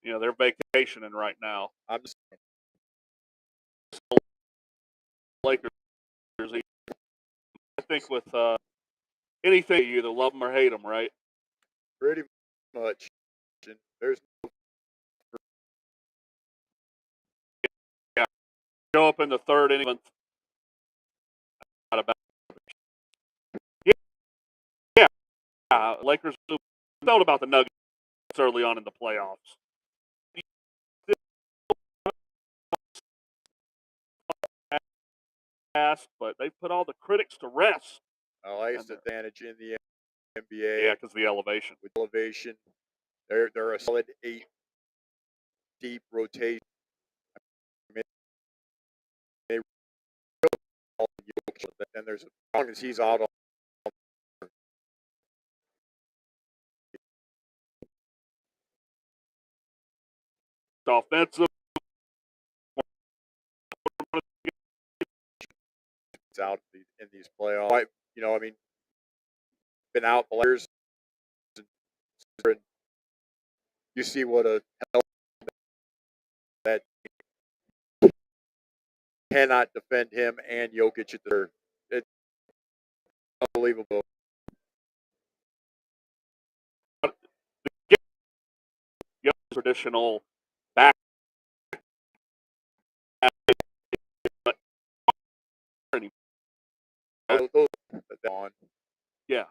You know, they're vacationing right now. I'm just Lakers. I think with anything, you either love them or hate them, right? pretty much. And there's Show up in the third inning. Not about. Yeah, Lakers felt about the Nuggets early on in the playoffs. But they put all the critics to rest. I like And the advantage in the NBA. Yeah, because the elevation. With elevation, they're a solid 8 deep rotation. I mean, they really all Jokic, and there's as long as he's out on Offensive. out in these playoffs. You know, I mean, been out players. You see what a hell that cannot defend him and Jokic at the. It's unbelievable. Traditional back. Those on. Yeah.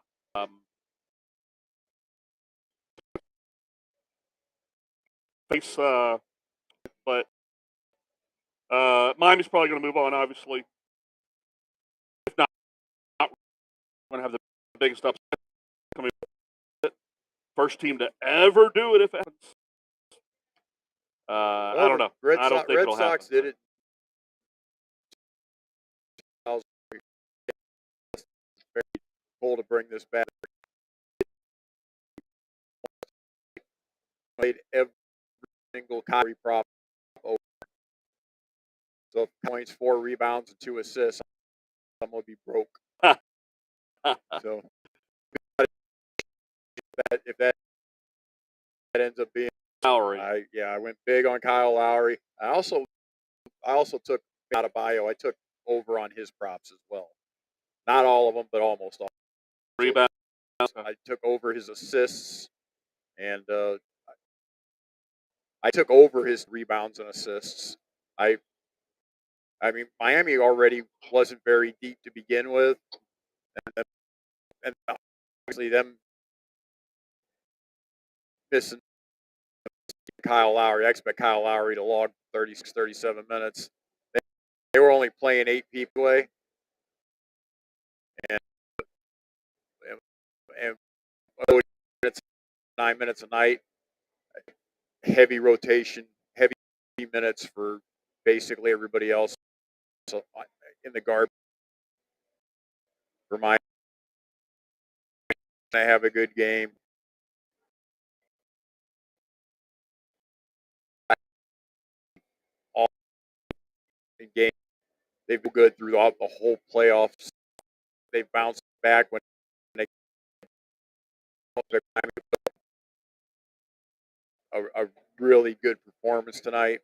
Face, but Miami's probably going to move on, obviously. If not going to have the biggest upset coming. First team to ever do it if it happens. I don't know. I don't think Red it'll Sox happen. did it. Very cool to bring this back. Played every single Kyrie prop over. So points, 4 rebounds, and 2 assists. I'm gonna be broke. So if that ends up being Lowry. I went big on Kyle Lowry. I also took Adebayo. I took over on his props as well. Not all of them, but almost all. Rebound. I took over his assists, and I took over his rebounds and assists. I mean, Miami already wasn't very deep to begin with, and obviously them missing Kyle Lowry. I expect Kyle Lowry to log 36, 37 minutes. They were only playing 8 people away, and 9 minutes a night. Heavy rotation, heavy minutes for basically everybody else. So in the guard for Miami, I have a good game. All in game, they've been good throughout the whole playoffs. They bounced back when they a really good performance tonight,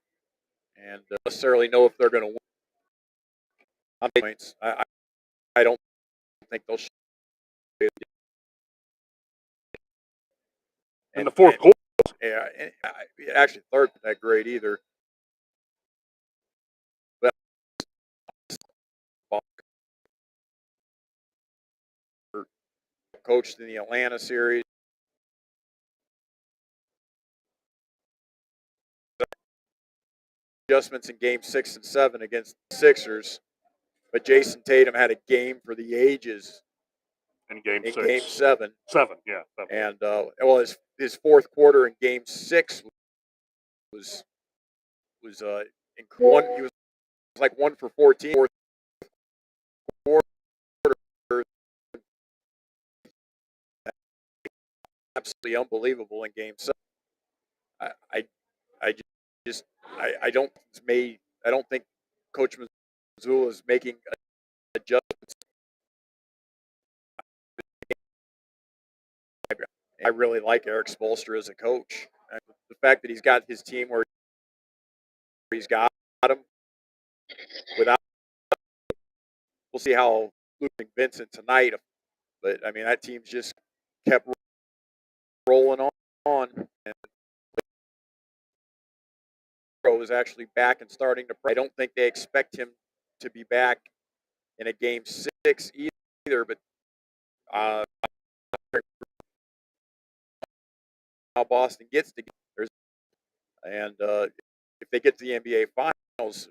and necessarily know if they're going to win. On points, I don't think they'll. In the fourth quarter. Yeah, and actually third not that great either. But coached in the Atlanta series. Adjustments in game 6 and 7 against the Sixers, but Jason Tatum had a game for the ages In game 6. Game 7. 7, yeah. 7. And his fourth quarter in game 6 was one. He was like 1 for 14. Fourth quarter, absolutely unbelievable in game 7. I don't think Coach Mazzulla is making adjustments, I really like Eric Spoelstra as a coach. And the fact that he's got his team where he's got him without, we'll see how losing Vincent tonight. But I mean, that team's just kept rolling on, and is actually back and starting to play. I don't think they expect him to be back in a game 6 either, but how Boston gets to get, and if they get to the NBA Finals,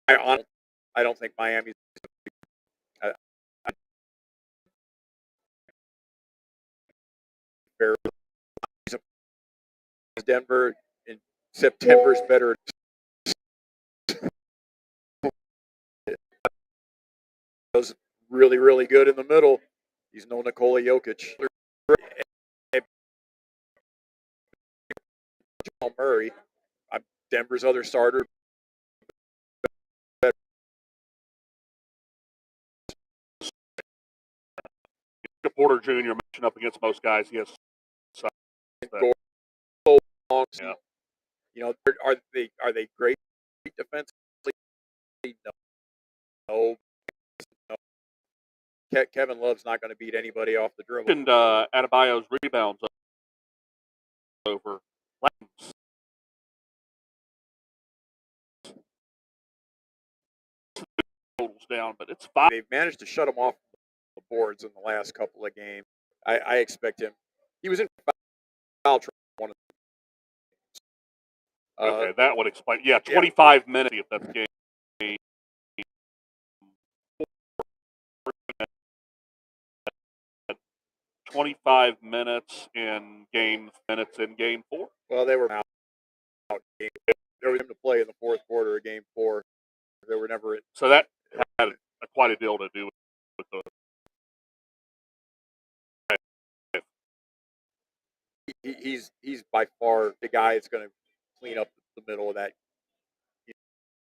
I don't think Miami's. Denver in September is better. Was really, really good in the middle. He's no Nikola Jokic. Jamal Murray, Denver's other starter. Porter Jr. matching up against most guys. He has. Yeah. You know, are they great defensively? No. Kevin Love's not going to beat anybody off the dribble. And Adebayo's rebounds over Lamb's. Totals down, but it's 5. They've managed to shut him off the boards in the last couple of games. I expect him. He was in foul trouble one of the okay, that would explain. Yeah, 25 minutes if that's game. 25 minutes in game 4. Well, they were out. There was him to play in the fourth quarter of game 4. They were never in. So that had quite a deal to do with the. He's by far the guy that's going to clean up the middle of that.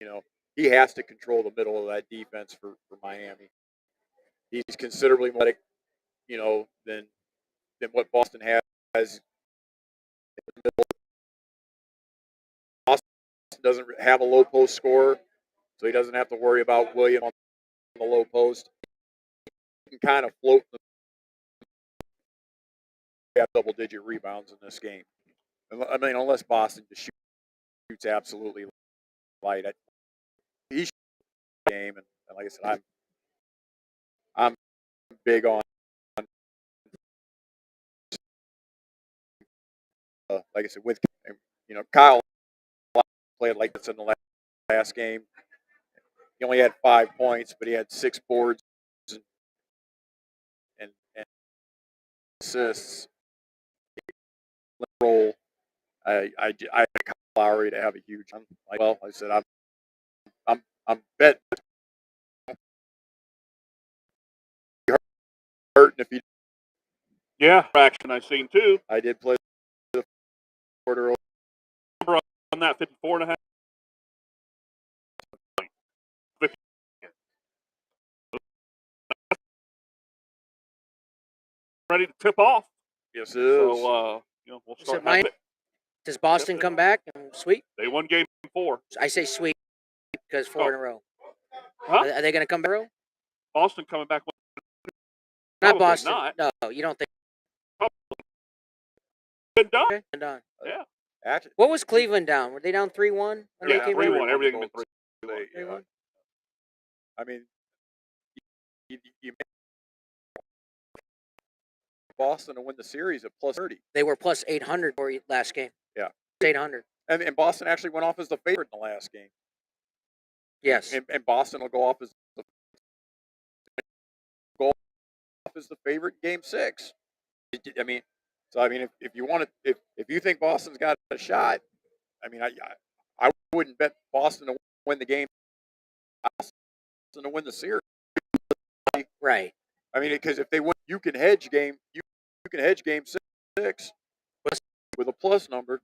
You know, he has to control the middle of that defense for Miami. He's considerably more, you know, than what Boston has. Boston doesn't have a low post scorer, so he doesn't have to worry about William on the low post. He can kind of float. Have double-digit rebounds in this game. I mean, unless Boston just shoots absolutely light. He shoots the game, and like I said, I'm big on like I said, with Kyle played like this in the last game. He only had 5 points, but he had 6 boards and assists. Role. I Kyle Lowry to have a huge. Well, I said I'm betting. Hurting if he. Yeah, action I've seen too. I did play the quarter on that 54.5. Ready to tip off. Yes, it is. So we'll start. Does Boston come back and sweep? They won game 4. I say sweep because 4 in a row. Huh? Are they going to come back in a row? Boston coming back. Not Boston. Not. No, you don't think. Been done. Okay, been done. Yeah. Actually, What was Cleveland down? Were they down 3-1? Yeah, 3-1. Everything been 3-1. I mean, you Boston to win the series at plus 30. They were plus 800 for last game. Yeah. 800. And Boston actually went off as the favorite in the last game. Yes. And Boston will go off as the favorite in game 6. I mean, if you want to, if you think Boston's got a shot, I mean, I wouldn't bet Boston to win the game. Boston to win the series. Right. I mean, because if they win, you can hedge game 6 with a plus number.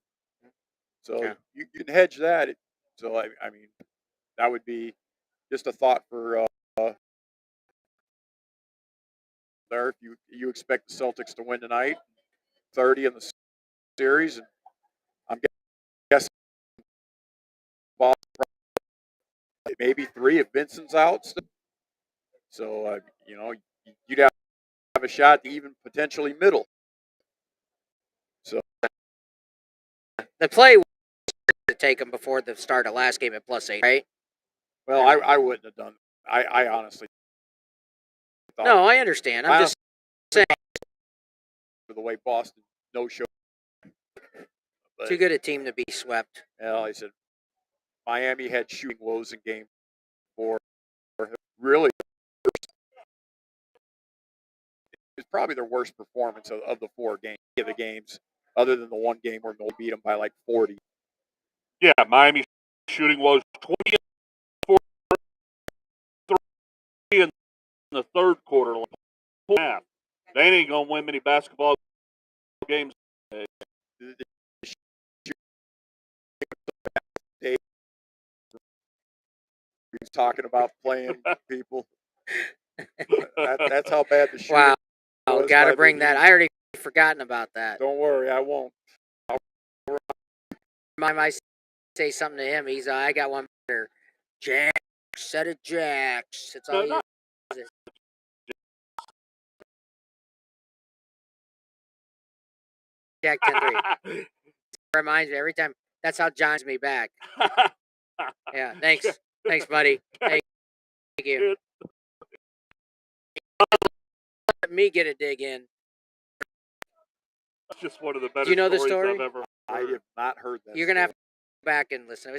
So Yeah. you can hedge that. So I mean, that would be just a thought for there. If you expect the Celtics to win tonight, 30 in the series, and I'm guessing Boston maybe 3 if Vincent's out. So you'd have a shot to even potentially middle. So The play was to take them before the start of last game at +8, right? well, I wouldn't have done. I honestly thought No, I understand. I'm just saying, for the way Boston no show. But, too good a team to be swept. well, I said Miami had shooting woes in game 4. Really, it's probably their worst performance of the 4 games, other than the one game where they beat them by like 40. Yeah, Miami shooting was 24 in the third quarter. Half. They ain't gonna win many basketball games. He's talking about playing people. That's how bad the shooting Wow. was Got by to the bring that. Heat. I already forgotten about that. Don't worry, I won't. I might say something to him. He's, I got one better. Jacks, set of jacks. It's all No, he uses. Jack 10-3. Reminds me every time. That's how John's me back. Yeah, thanks. Thanks, buddy. Thank you. Let me get a dig in. That's just one of the better Do you know the stories story? I've ever I heard. have not heard that. You're going to have to go back and listen.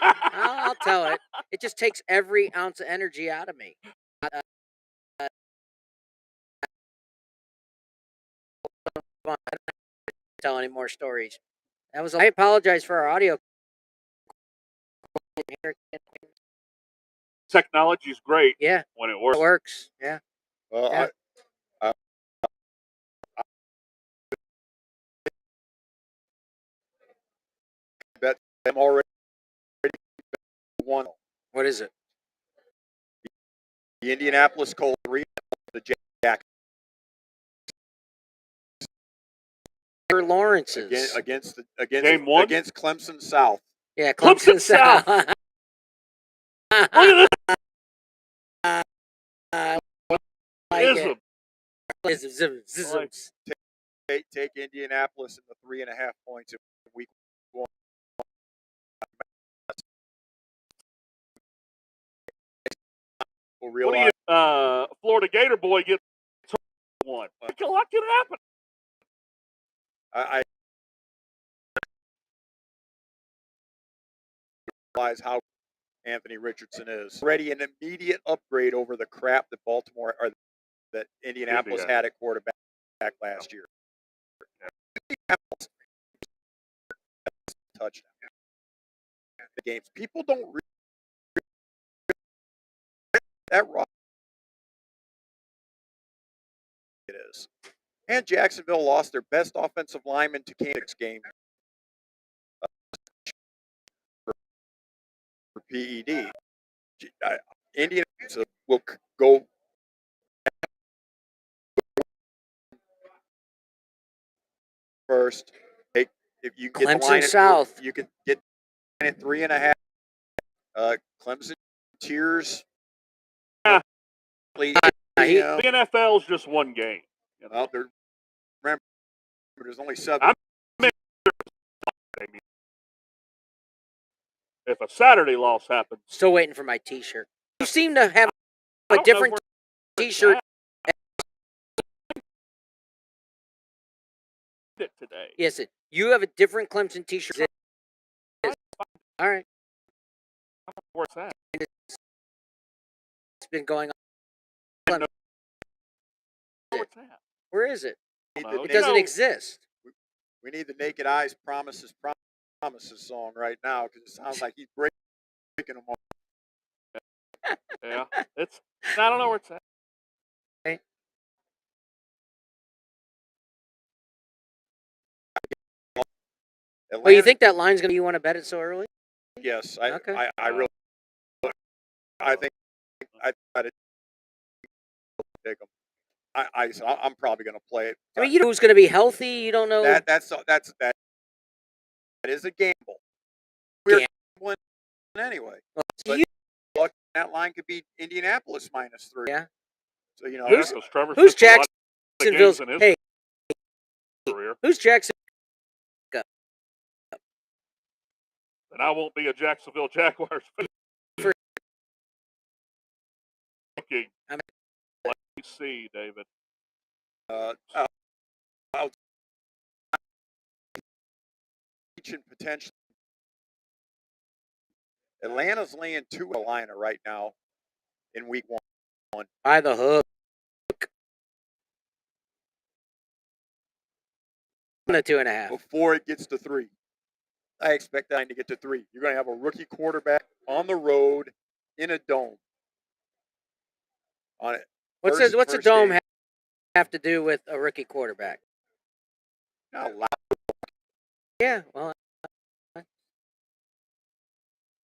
I'll tell it. It just takes every ounce of energy out of me. I don't tell any more stories. That was. I apologize for our audio. Technology's great Yeah, when it it works. works. Yeah. Well, Yeah. I bet I'm already won. What is it? The Indianapolis Colts 3, the Jack Lawrence's. against Game 1? against Clemson South. Yeah, Clemson South. South. Look at Like this. it. Ism. Zisms. Take Indianapolis in the 3.5 points in week 1. We'll What do realize. you, Florida Gator boy gets one? What can happen? I realize how Anthony Richardson is already an immediate upgrade over the crap that Baltimore or that Indianapolis had at quarterback last year. Touchdown. The games people don't that rough it is. And Jacksonville lost their best offensive lineman to Kansas game for PED. Indiana will go first. If you get Clemson the line South. you can get at 3.5. Clemson Tears. Yeah. Please, The NFL's just one game. You know? well, remember, there's only 7. If a Saturday loss happens, Still waiting for my T-shirt. You seem to have I a don't know different where T-shirt. it today. Yes, you have a different Clemson T-shirt. All right, Where's that? it's been going on. Where's that? Where is it? No, It you doesn't know- exist. We need the Naked Eyes Promises song right now because it sounds like he's breaking them all. Yeah, it's. I don't know where it's at. Well, you think that line's gonna? You want to bet it so early? Yes, Okay. I really I think I try to pick them. I'm probably going to play it. I mean, you know who's going to be healthy. You don't know. That is a gamble. We're Gamble. gambling anyway. Well, But you- look, that line could be Indianapolis -3. yeah. So you know, Yeah, Who's- 'cause Trevor Who's missed a lot of Jacksonville's? games in his Hey, career, who's Jackson? and I won't be a Jacksonville Jaguars fan. For- Thinking, I mean- let me see, David. I'll reaching potentially. Atlanta's laying 2 in Carolina right now in week 1. By the hook. On a 2.5. Before it gets to 3. I expect that line to get to 3. You're going to have a rookie quarterback on the road in a dome. On it. What's First- a first dome game. have to do with a rookie quarterback? Not loud. Yeah, well,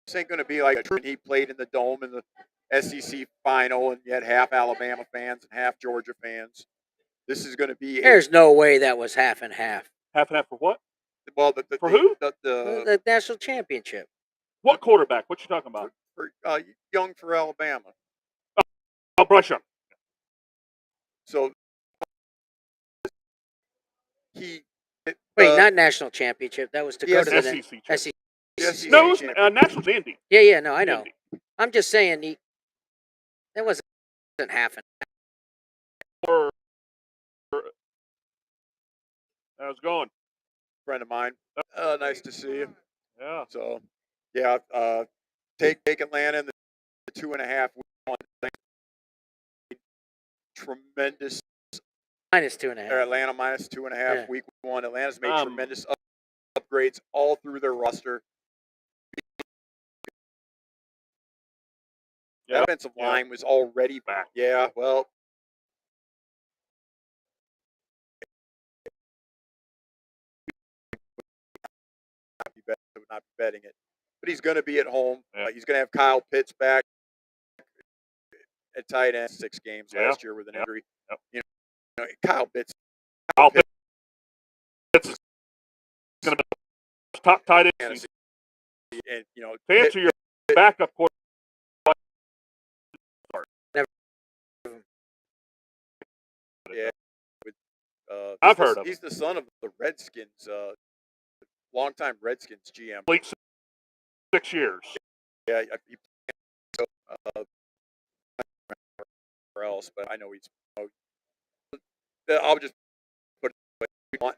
This ain't going to be like when he played in the dome in the SEC final, and you had half Alabama fans and half Georgia fans. This is going to be there's no way that was half and half. Half and half for what? well For who? The national championship. What quarterback? What you talking about? for Young for Alabama. Oh, Bryce Young. So he Wait, not national championship. That was to go to the SEC champ. SEC. SEC No, it's, champion. Nationals Indy. Yeah, no, I know. Indy. I'm just saying that wasn't half and Or how's it going? friend of mine. Nice to see you. Yeah. So, yeah, take Atlanta in the 2.5. Tremendous. minus 2.5. Or Atlanta -2.5 Yeah. week 1. Atlanta's made Um, tremendous upgrades all through their roster. Yeah. That offensive Yeah. line was already Back. Yeah, well. Would not be betting it, but he's going to be at home. Yeah. He's going to have Kyle Pitts back at tight end 6 games Yeah. last year with an Yep. injury. Yep. You know, Kyle Pitts. I'll pick. It's going to be top tight end. And you know, To answer your backup quarterback, I've heard of He's the son of the Redskins, longtime Redskins GM. Pitt, 6 years. Yeah, he where else, but I know he's. I'll just put it this way. We want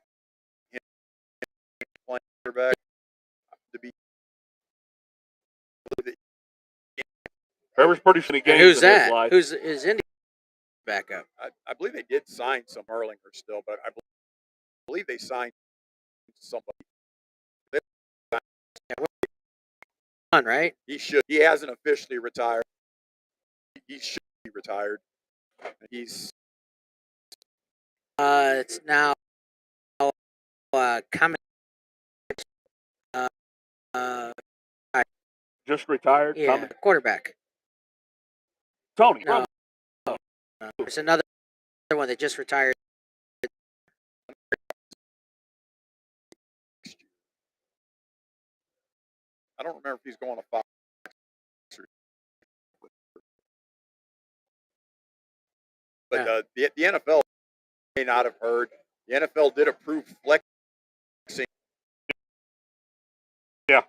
him playing quarterback to be. Trevor's pretty many And games who's in his that? life. Who's is Indy backup? I believe they did sign some Erlinger still, but I believe they signed somebody. On, right? He should. He hasn't officially retired. He should be retired. He's It's now coming. Just retired. Yeah, Tommy. quarterback. Tony. No. There's another one that just retired. I don't remember if he's going to Fox. But the NFL may not have heard. The NFL did approve flexing. Yeah,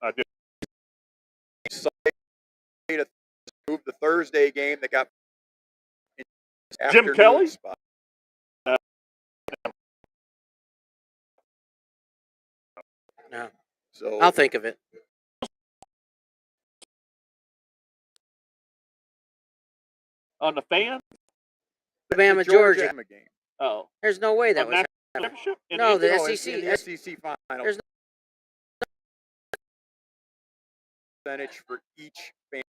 I did. To move the Thursday game that got Jim afternoon Kelly? spot. No, So I'll think of it. On the fan? Alabama, the Georgia. Alabama game. Oh. There's no way that On was. national championship? In No, Indy? the No, it's SEC. in the SEC final. There's Percentage for each fan.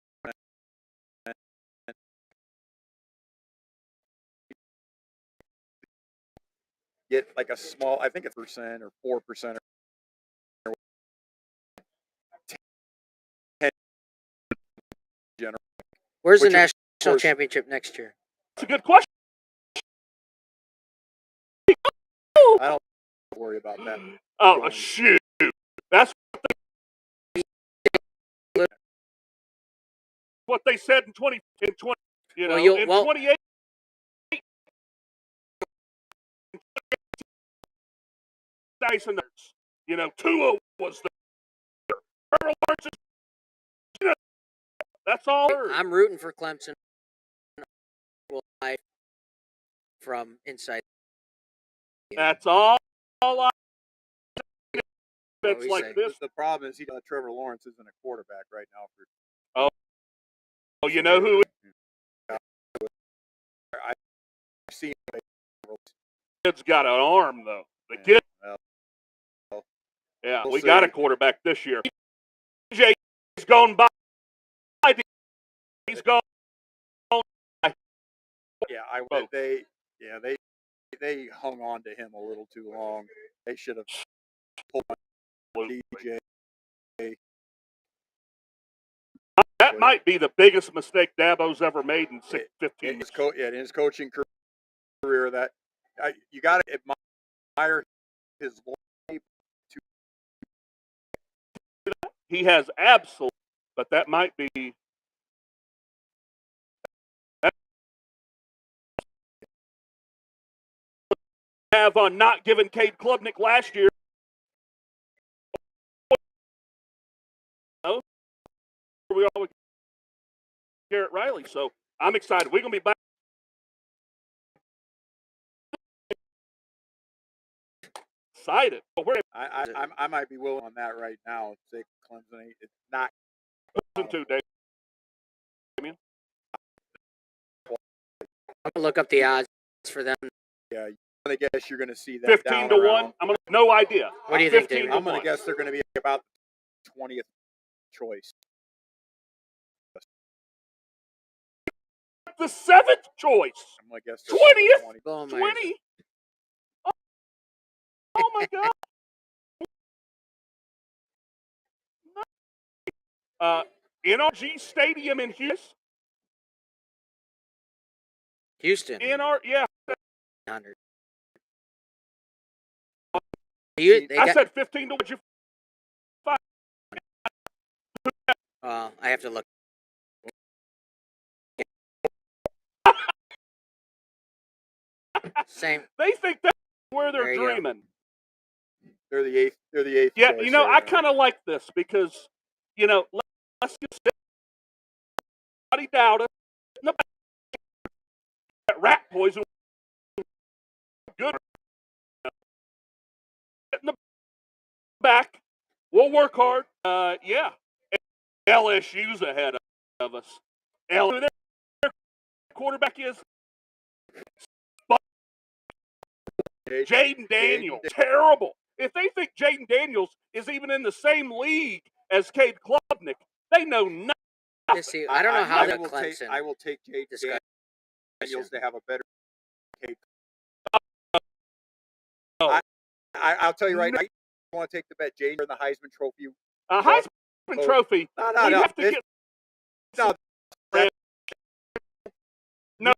Get like a small, I think it's 1% or 4%. Where's the Which is, of national course- championship next year? That's a good question. I don't worry about that. Oh, Going. shoot. That's what they said in 20, you know, Well, in 28. Dyson, you know, Tua was there. Trevor Lawrence is, that's all. I'm rooting for Clemson. From inside. That's all I. What It's we like say. this. The problem is Trevor Lawrence isn't a quarterback right now for. Oh, you know who? I've seen him. Kid's got an arm though. The Yeah, kid. well, Yeah, we'll we got a see. quarterback this year. TJ's gone by. He's gone. Yeah, Both. they hung on to him a little too long. They should have pulled on DJ. That might be the biggest mistake Dabo's ever made in 15 In years. in his coaching career, that you got to admire his loyalty. He has absolute, but that might be. Have on not giving Cade Klubnik last year. No, we always Garrett Riley. So I'm excited. We're gonna be back. Excited. I might be willing on that right now. Say Clemson, it's not. Listen to Damien. I'm gonna look up the odds for them. Yeah, I guess you're going to see that 15 down to around. 1. I'm gonna no idea. What do you think, 15 Damien? to I'm going 1. to guess they're going to be about the 20th choice. The 7th choice. I'm going to guess 20th? 20. Blowing my ears 20. Oh my God. NRG Stadium in Houston. Houston. Yeah. 100. See, They I got, said 15 to 1. You I have to look. Same. They think that's where they're There you go. dreaming. They're the eighth. They're the eighth. Yeah, choice you know, right I now. kind of like this because, you know, let's get somebody doubt us. Nobody that rat poison. Good. Get in the back. We'll work hard. Yeah. LSU's ahead of us. Their quarterback is Jaden Daniels. Terrible. If they think Jaden Daniels is even in the same league as Cade Klubnik, they know nothing. Let's see. I don't know how the will Clemson. take. I will take Jake discussion. Daniels to have a better. Oh. I'll tell you right now. I want to take the bet. Jay for the Heisman Trophy. Heisman Trophy. No. We have to get. No. No.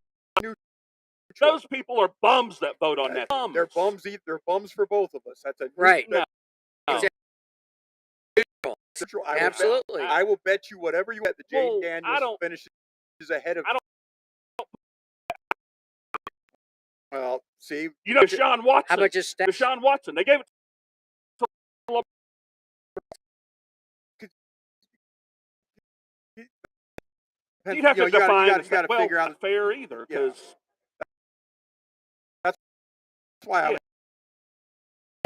Those people are bums that vote on that. Bums. They're bums. They're bums for both of us. That's a Right. No. neutral. Absolutely. I will bet you whatever you bet that Jaden Daniels finishes ahead of. Well, see. You know, Deshaun Watson. How about just stats? Deshaun Watson? They gave it to You'd have to define you got to well, figure out. not fair either, because That's why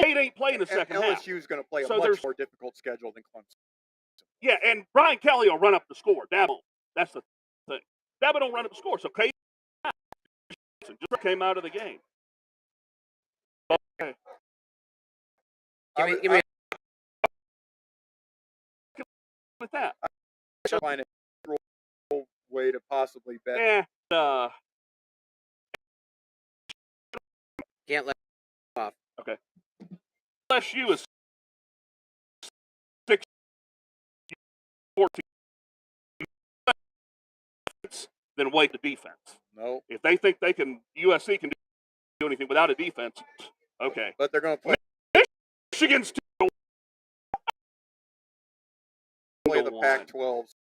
State ain't playing the second half. LSU is going to play So a much there's- more difficult schedule than Clemson. Yeah, and Brian Kelly will run up the score. Dabo, that's the thing. Dabo don't run up the score, so Cade just came out of the game. Okay. Give me With that, Find a way to possibly bet. yeah, can't let off. okay. LSU is 6-14. then wait the defense. No, If they think they can, USC can do anything without a defense, okay. but they're going to play Michigan's still the one. Pac-12s.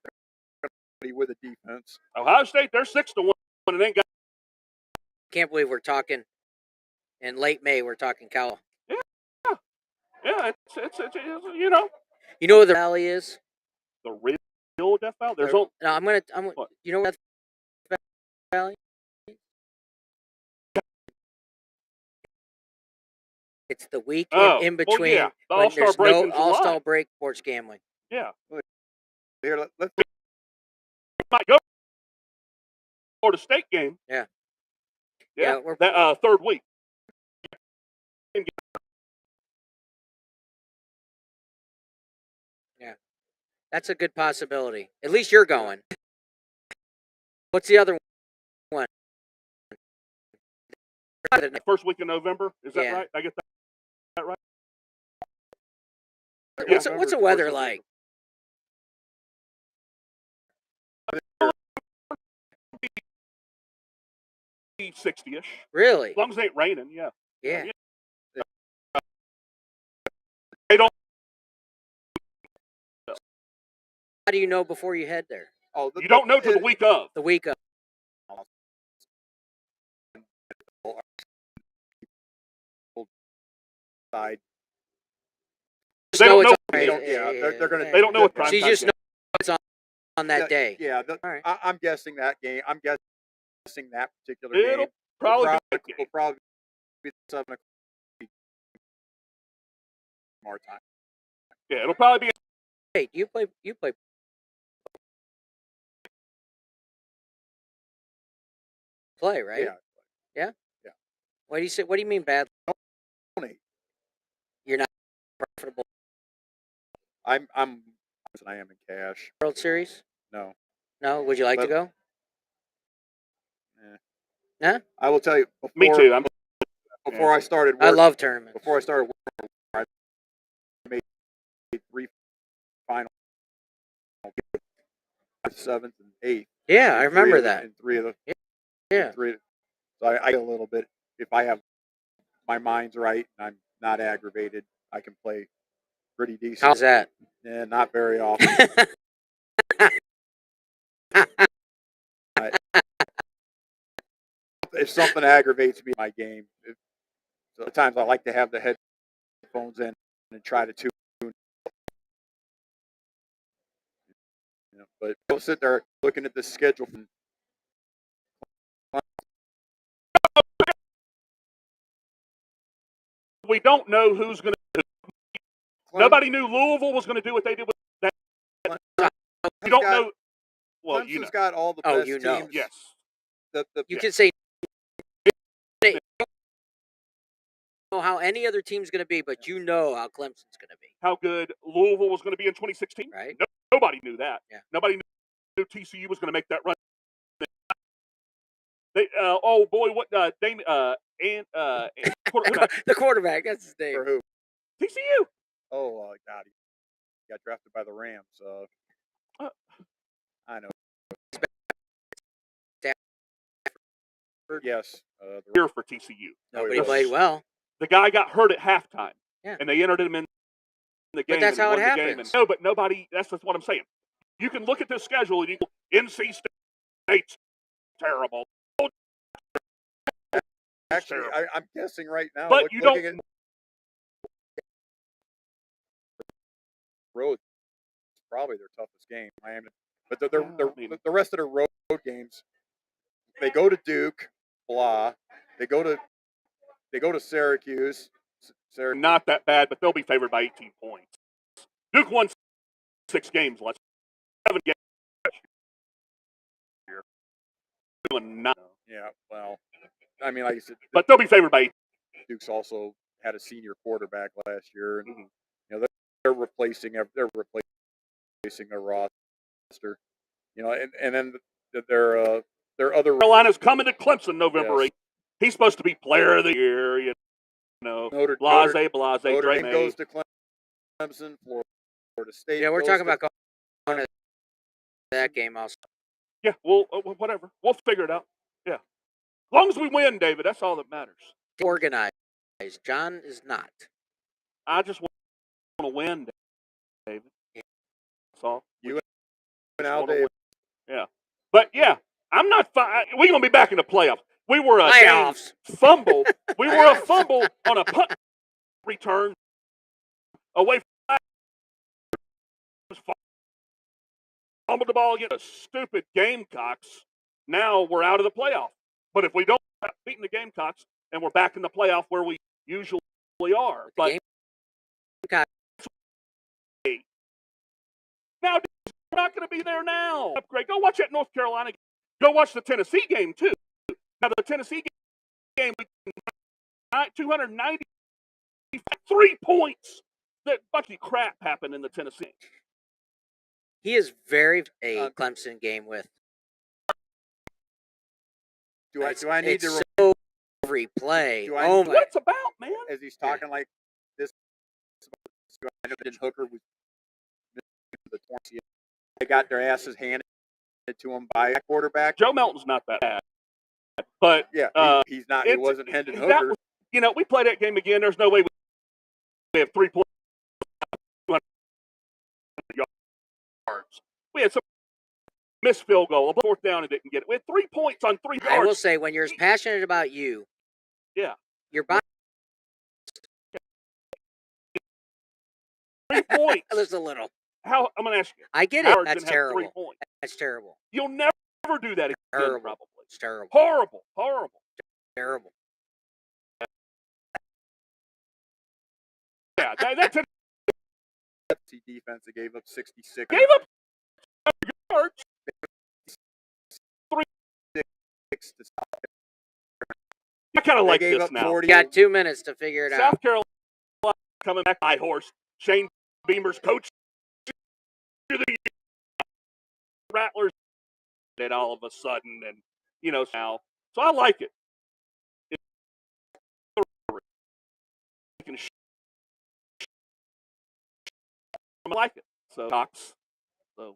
They're going to be with a defense. Ohio State, they're 6-1 and ain't got. Can't believe we're talking in late May. We're talking Cal. Yeah, it's you know You know where the Valley is? the real Death Valley. There's only No, I'm What? you know where Death Valley? It's the week in between well, yeah, the when All-Star there's break no in July. All-Star break sports gambling. Yeah, Here, let's might go Florida State game. Yeah. Yeah, Yeah, we're- that third week. That's a good possibility. At least you're going. What's the other one? First week in November. Is that Yeah. right? I get that right? What's the weather like? 60-ish. Really? As long as it ain't raining, yeah. Yeah. They don't. How do you know before you head there? Oh, You don't know till the week of. The week of. side. They don't know. They don't. Yeah, they're going to. They don't know what prime So you time just game. know it's on that day. Yeah, All right. I'm guessing that game. I'm guessing that particular It'll game probably will be a good will game. probably be 7 o'clock more time. Yeah, it'll probably be. Hey, you play right? Yeah. What do you say? What do you mean bad? Donate. You're not profitable. I am in cash. World Series? No. No. Would you like to But- go? Eh. Huh? I will tell you. Before, Me too. Before I started work, I love tournaments. before I started work, I made 3 final, 7th and 8th. Yeah, I and remember 3 of the- that. And 3 of the Yeah. 3. So I get a little bit. If I have my mind's right and I'm not aggravated, I can play pretty decent. How's that? Yeah, not very often. If something aggravates me in my game, so at times I like to have the headphones in and try to tune. But I'll sit there looking at the schedule from We don't know who's going to. Nobody knew Louisville was going to do what they did with that. You don't know. Well, you know. Clemson's got all the Oh, best you know. teams. Yes. You can say you don't know how any other team's going to be, but you know how Clemson's going to be, How good Louisville was going to be in 2016. right? Nobody knew that. Yeah. Nobody knew TCU was going to make that run. They, oh boy, what Damon and quarterback, The quarterback, that's his name. For who? TCU. Oh, God. He got drafted by the Rams. I know. Yes. Here for TCU. Nobody yes. played well. The guy got hurt at halftime. Yeah. And they entered him in the game. that's and how it won the game. happens. No, but nobody. That's just what I'm saying. You can look at this schedule and you go, NC State's terrible. Actually, I'm guessing right now. But you looking don't- at road, it's probably their toughest game. Miami, but the rest of their road games, they go to Duke, blah. They go to Syracuse. Syracuse. Not that bad, but they'll be favored by 18 points. Duke won 6 games last 7 games here. Doing not. Yeah, well, I mean, like I said, But they'll be favored by 18. Duke's also had a senior quarterback last year, and Mhm. they're replacing their roster. And then their other Carolina's coming to Clemson November Yes. 8th. He's supposed to be player of the year, you know. Notre Blase, Notre Drake Dame May. goes to Clemson, Florida State. Yeah, we're goes talking to- about going to that game also. Yeah, well, whatever. We'll figure it out. Yeah. As long as we win, David, that's all that matters. Organized. John is not. I just want to win, David. That's all. You just and Al, wanna Dave. win. Yeah. But, yeah, I'm not we're going to be back in the playoffs. We were a dang Playoffs. fumble. We were a fumble on a punt return away from fumbled the ball against the stupid Gamecocks. Now we're out of the playoff. But if we don't beat the Gamecocks, and we're back in the playoff where we usually are. But now we're not going to be there now. Upgrade. Go watch that North Carolina game. Go watch the Tennessee game, too. Now, the Tennessee game, 293 points. That bucky crap happened in the Tennessee game. He is very a Clemson game with. Do I need it's to so replay? do I Oh need- my! What it's about, man. as he's talking like this? I know that Hooker was the 20th. They got their asses handed to them by a quarterback. Joe Melton's not that bad. But Yeah, he's not. He wasn't Hendon Hooker. We play that game again. There's no way we have 3 points. 200 yards. We had some missed field goal, a fourth down and didn't get it. We had 3 points on 3 yards. I will say, when you're as passionate about you, Yeah. your body 3 points. just a little. I'm going to ask you. I get it. Howard That's didn't have 3 terrible. points. That's terrible. You'll never do that again, Terrible. probably. It's terrible. Horrible. Horrible. Terrible. Yeah, that's it. FC defense that gave up 66. Gave up yards. 6 to South I kind of like gave this up now. 40. You got 2 minutes to figure it out. South Carolina coming back by horse. Shane Beamer's coach to the Rattlers. And all of a sudden, and now. So I like it. I like it. So Cox. So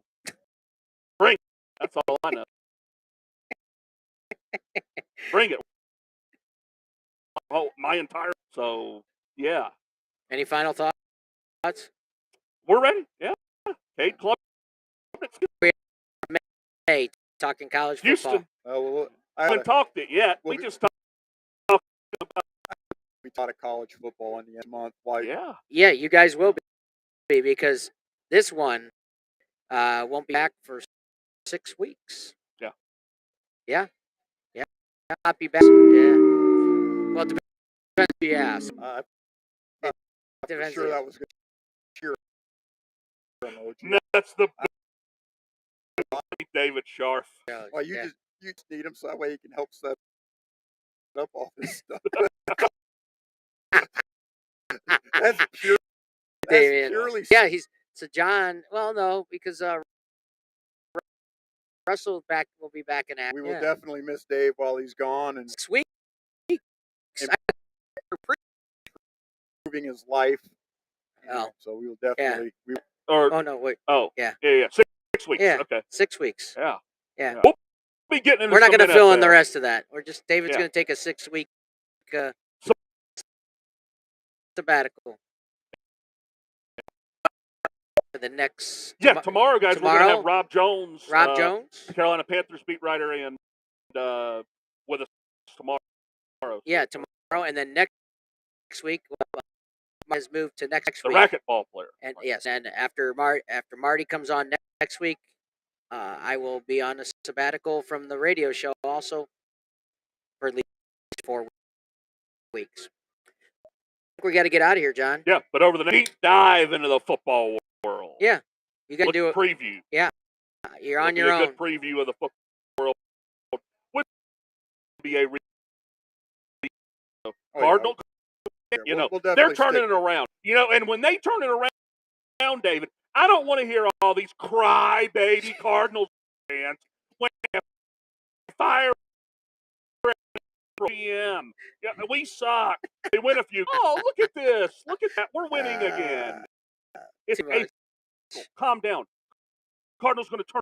bring it. That's all I know. Bring it. Oh, my entire. So yeah. Any final thoughts? We're ready. Yeah. Cade Club. Hey, talking college football. Houston. Well, I haven't talked it yet. Well, We just talked. we taught a college football in the end of the month. Why? Yeah. Yeah, you guys will be, because this one won't be back for 6 weeks. Yeah. Yeah. Yeah. Not be back. Yeah. Well, it depends who you ask. I'm Depends sure who you that ask. was good. Cheer emoji. No, that's the David Scharf. Well, you Yeah. just need him so that way he can help set up all this stuff. That's pure. That's David. purely. Yeah, so John. Well, no, because Russell will be back in action. We will definitely miss Dave while he's gone and 6 weeks. improving his life. Oh. So we will definitely. Or Oh no, wait. oh Yeah. yeah. 6 weeks. Yeah. Okay. 6 weeks. Yeah. Yeah. We'll be getting into We're not some going to fill in the NFL. rest of that. David's Yeah. going to take a 6-week So- sabbatical for the next. Yeah, tomorrow, guys, we're going to tomorrow? have Rob Jones, Rob Jones. Carolina Panthers beat writer, and with us tomorrow. Yeah, tomorrow, and then next week has moved to next The week. racquetball player. And yes, and after Marty comes on next week, I will be on a sabbatical from the radio show also for at least 4 weeks. We got to get out of here, John. Yeah, but over the deep dive into the football world. Yeah, you got to do it. Preview. You're on It'll be your a own. good preview of the football world. Would be a Cardinal. We'll They're definitely turning stick- it around. And when they turn it around, David, I don't want to hear all these crybaby Cardinals fans when they fire PM. Yeah, we suck. They win a few. Oh, look at this. Look at that. We're winning again. It's Too much. April. Calm down. Cardinals going to turn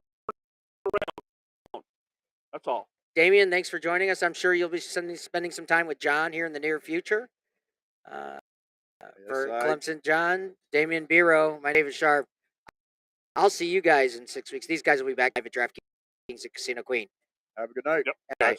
around. That's all. Damian, thanks for joining us. I'm sure you'll be spending some time with John here in the near future. For Yes, Clemson, John, Damian Biro, my name is Sharp. I'll see you guys in 6 weeks. These guys will be back live at DraftKings at Casino Queen. Have a good night. Yep. Good night. Guys.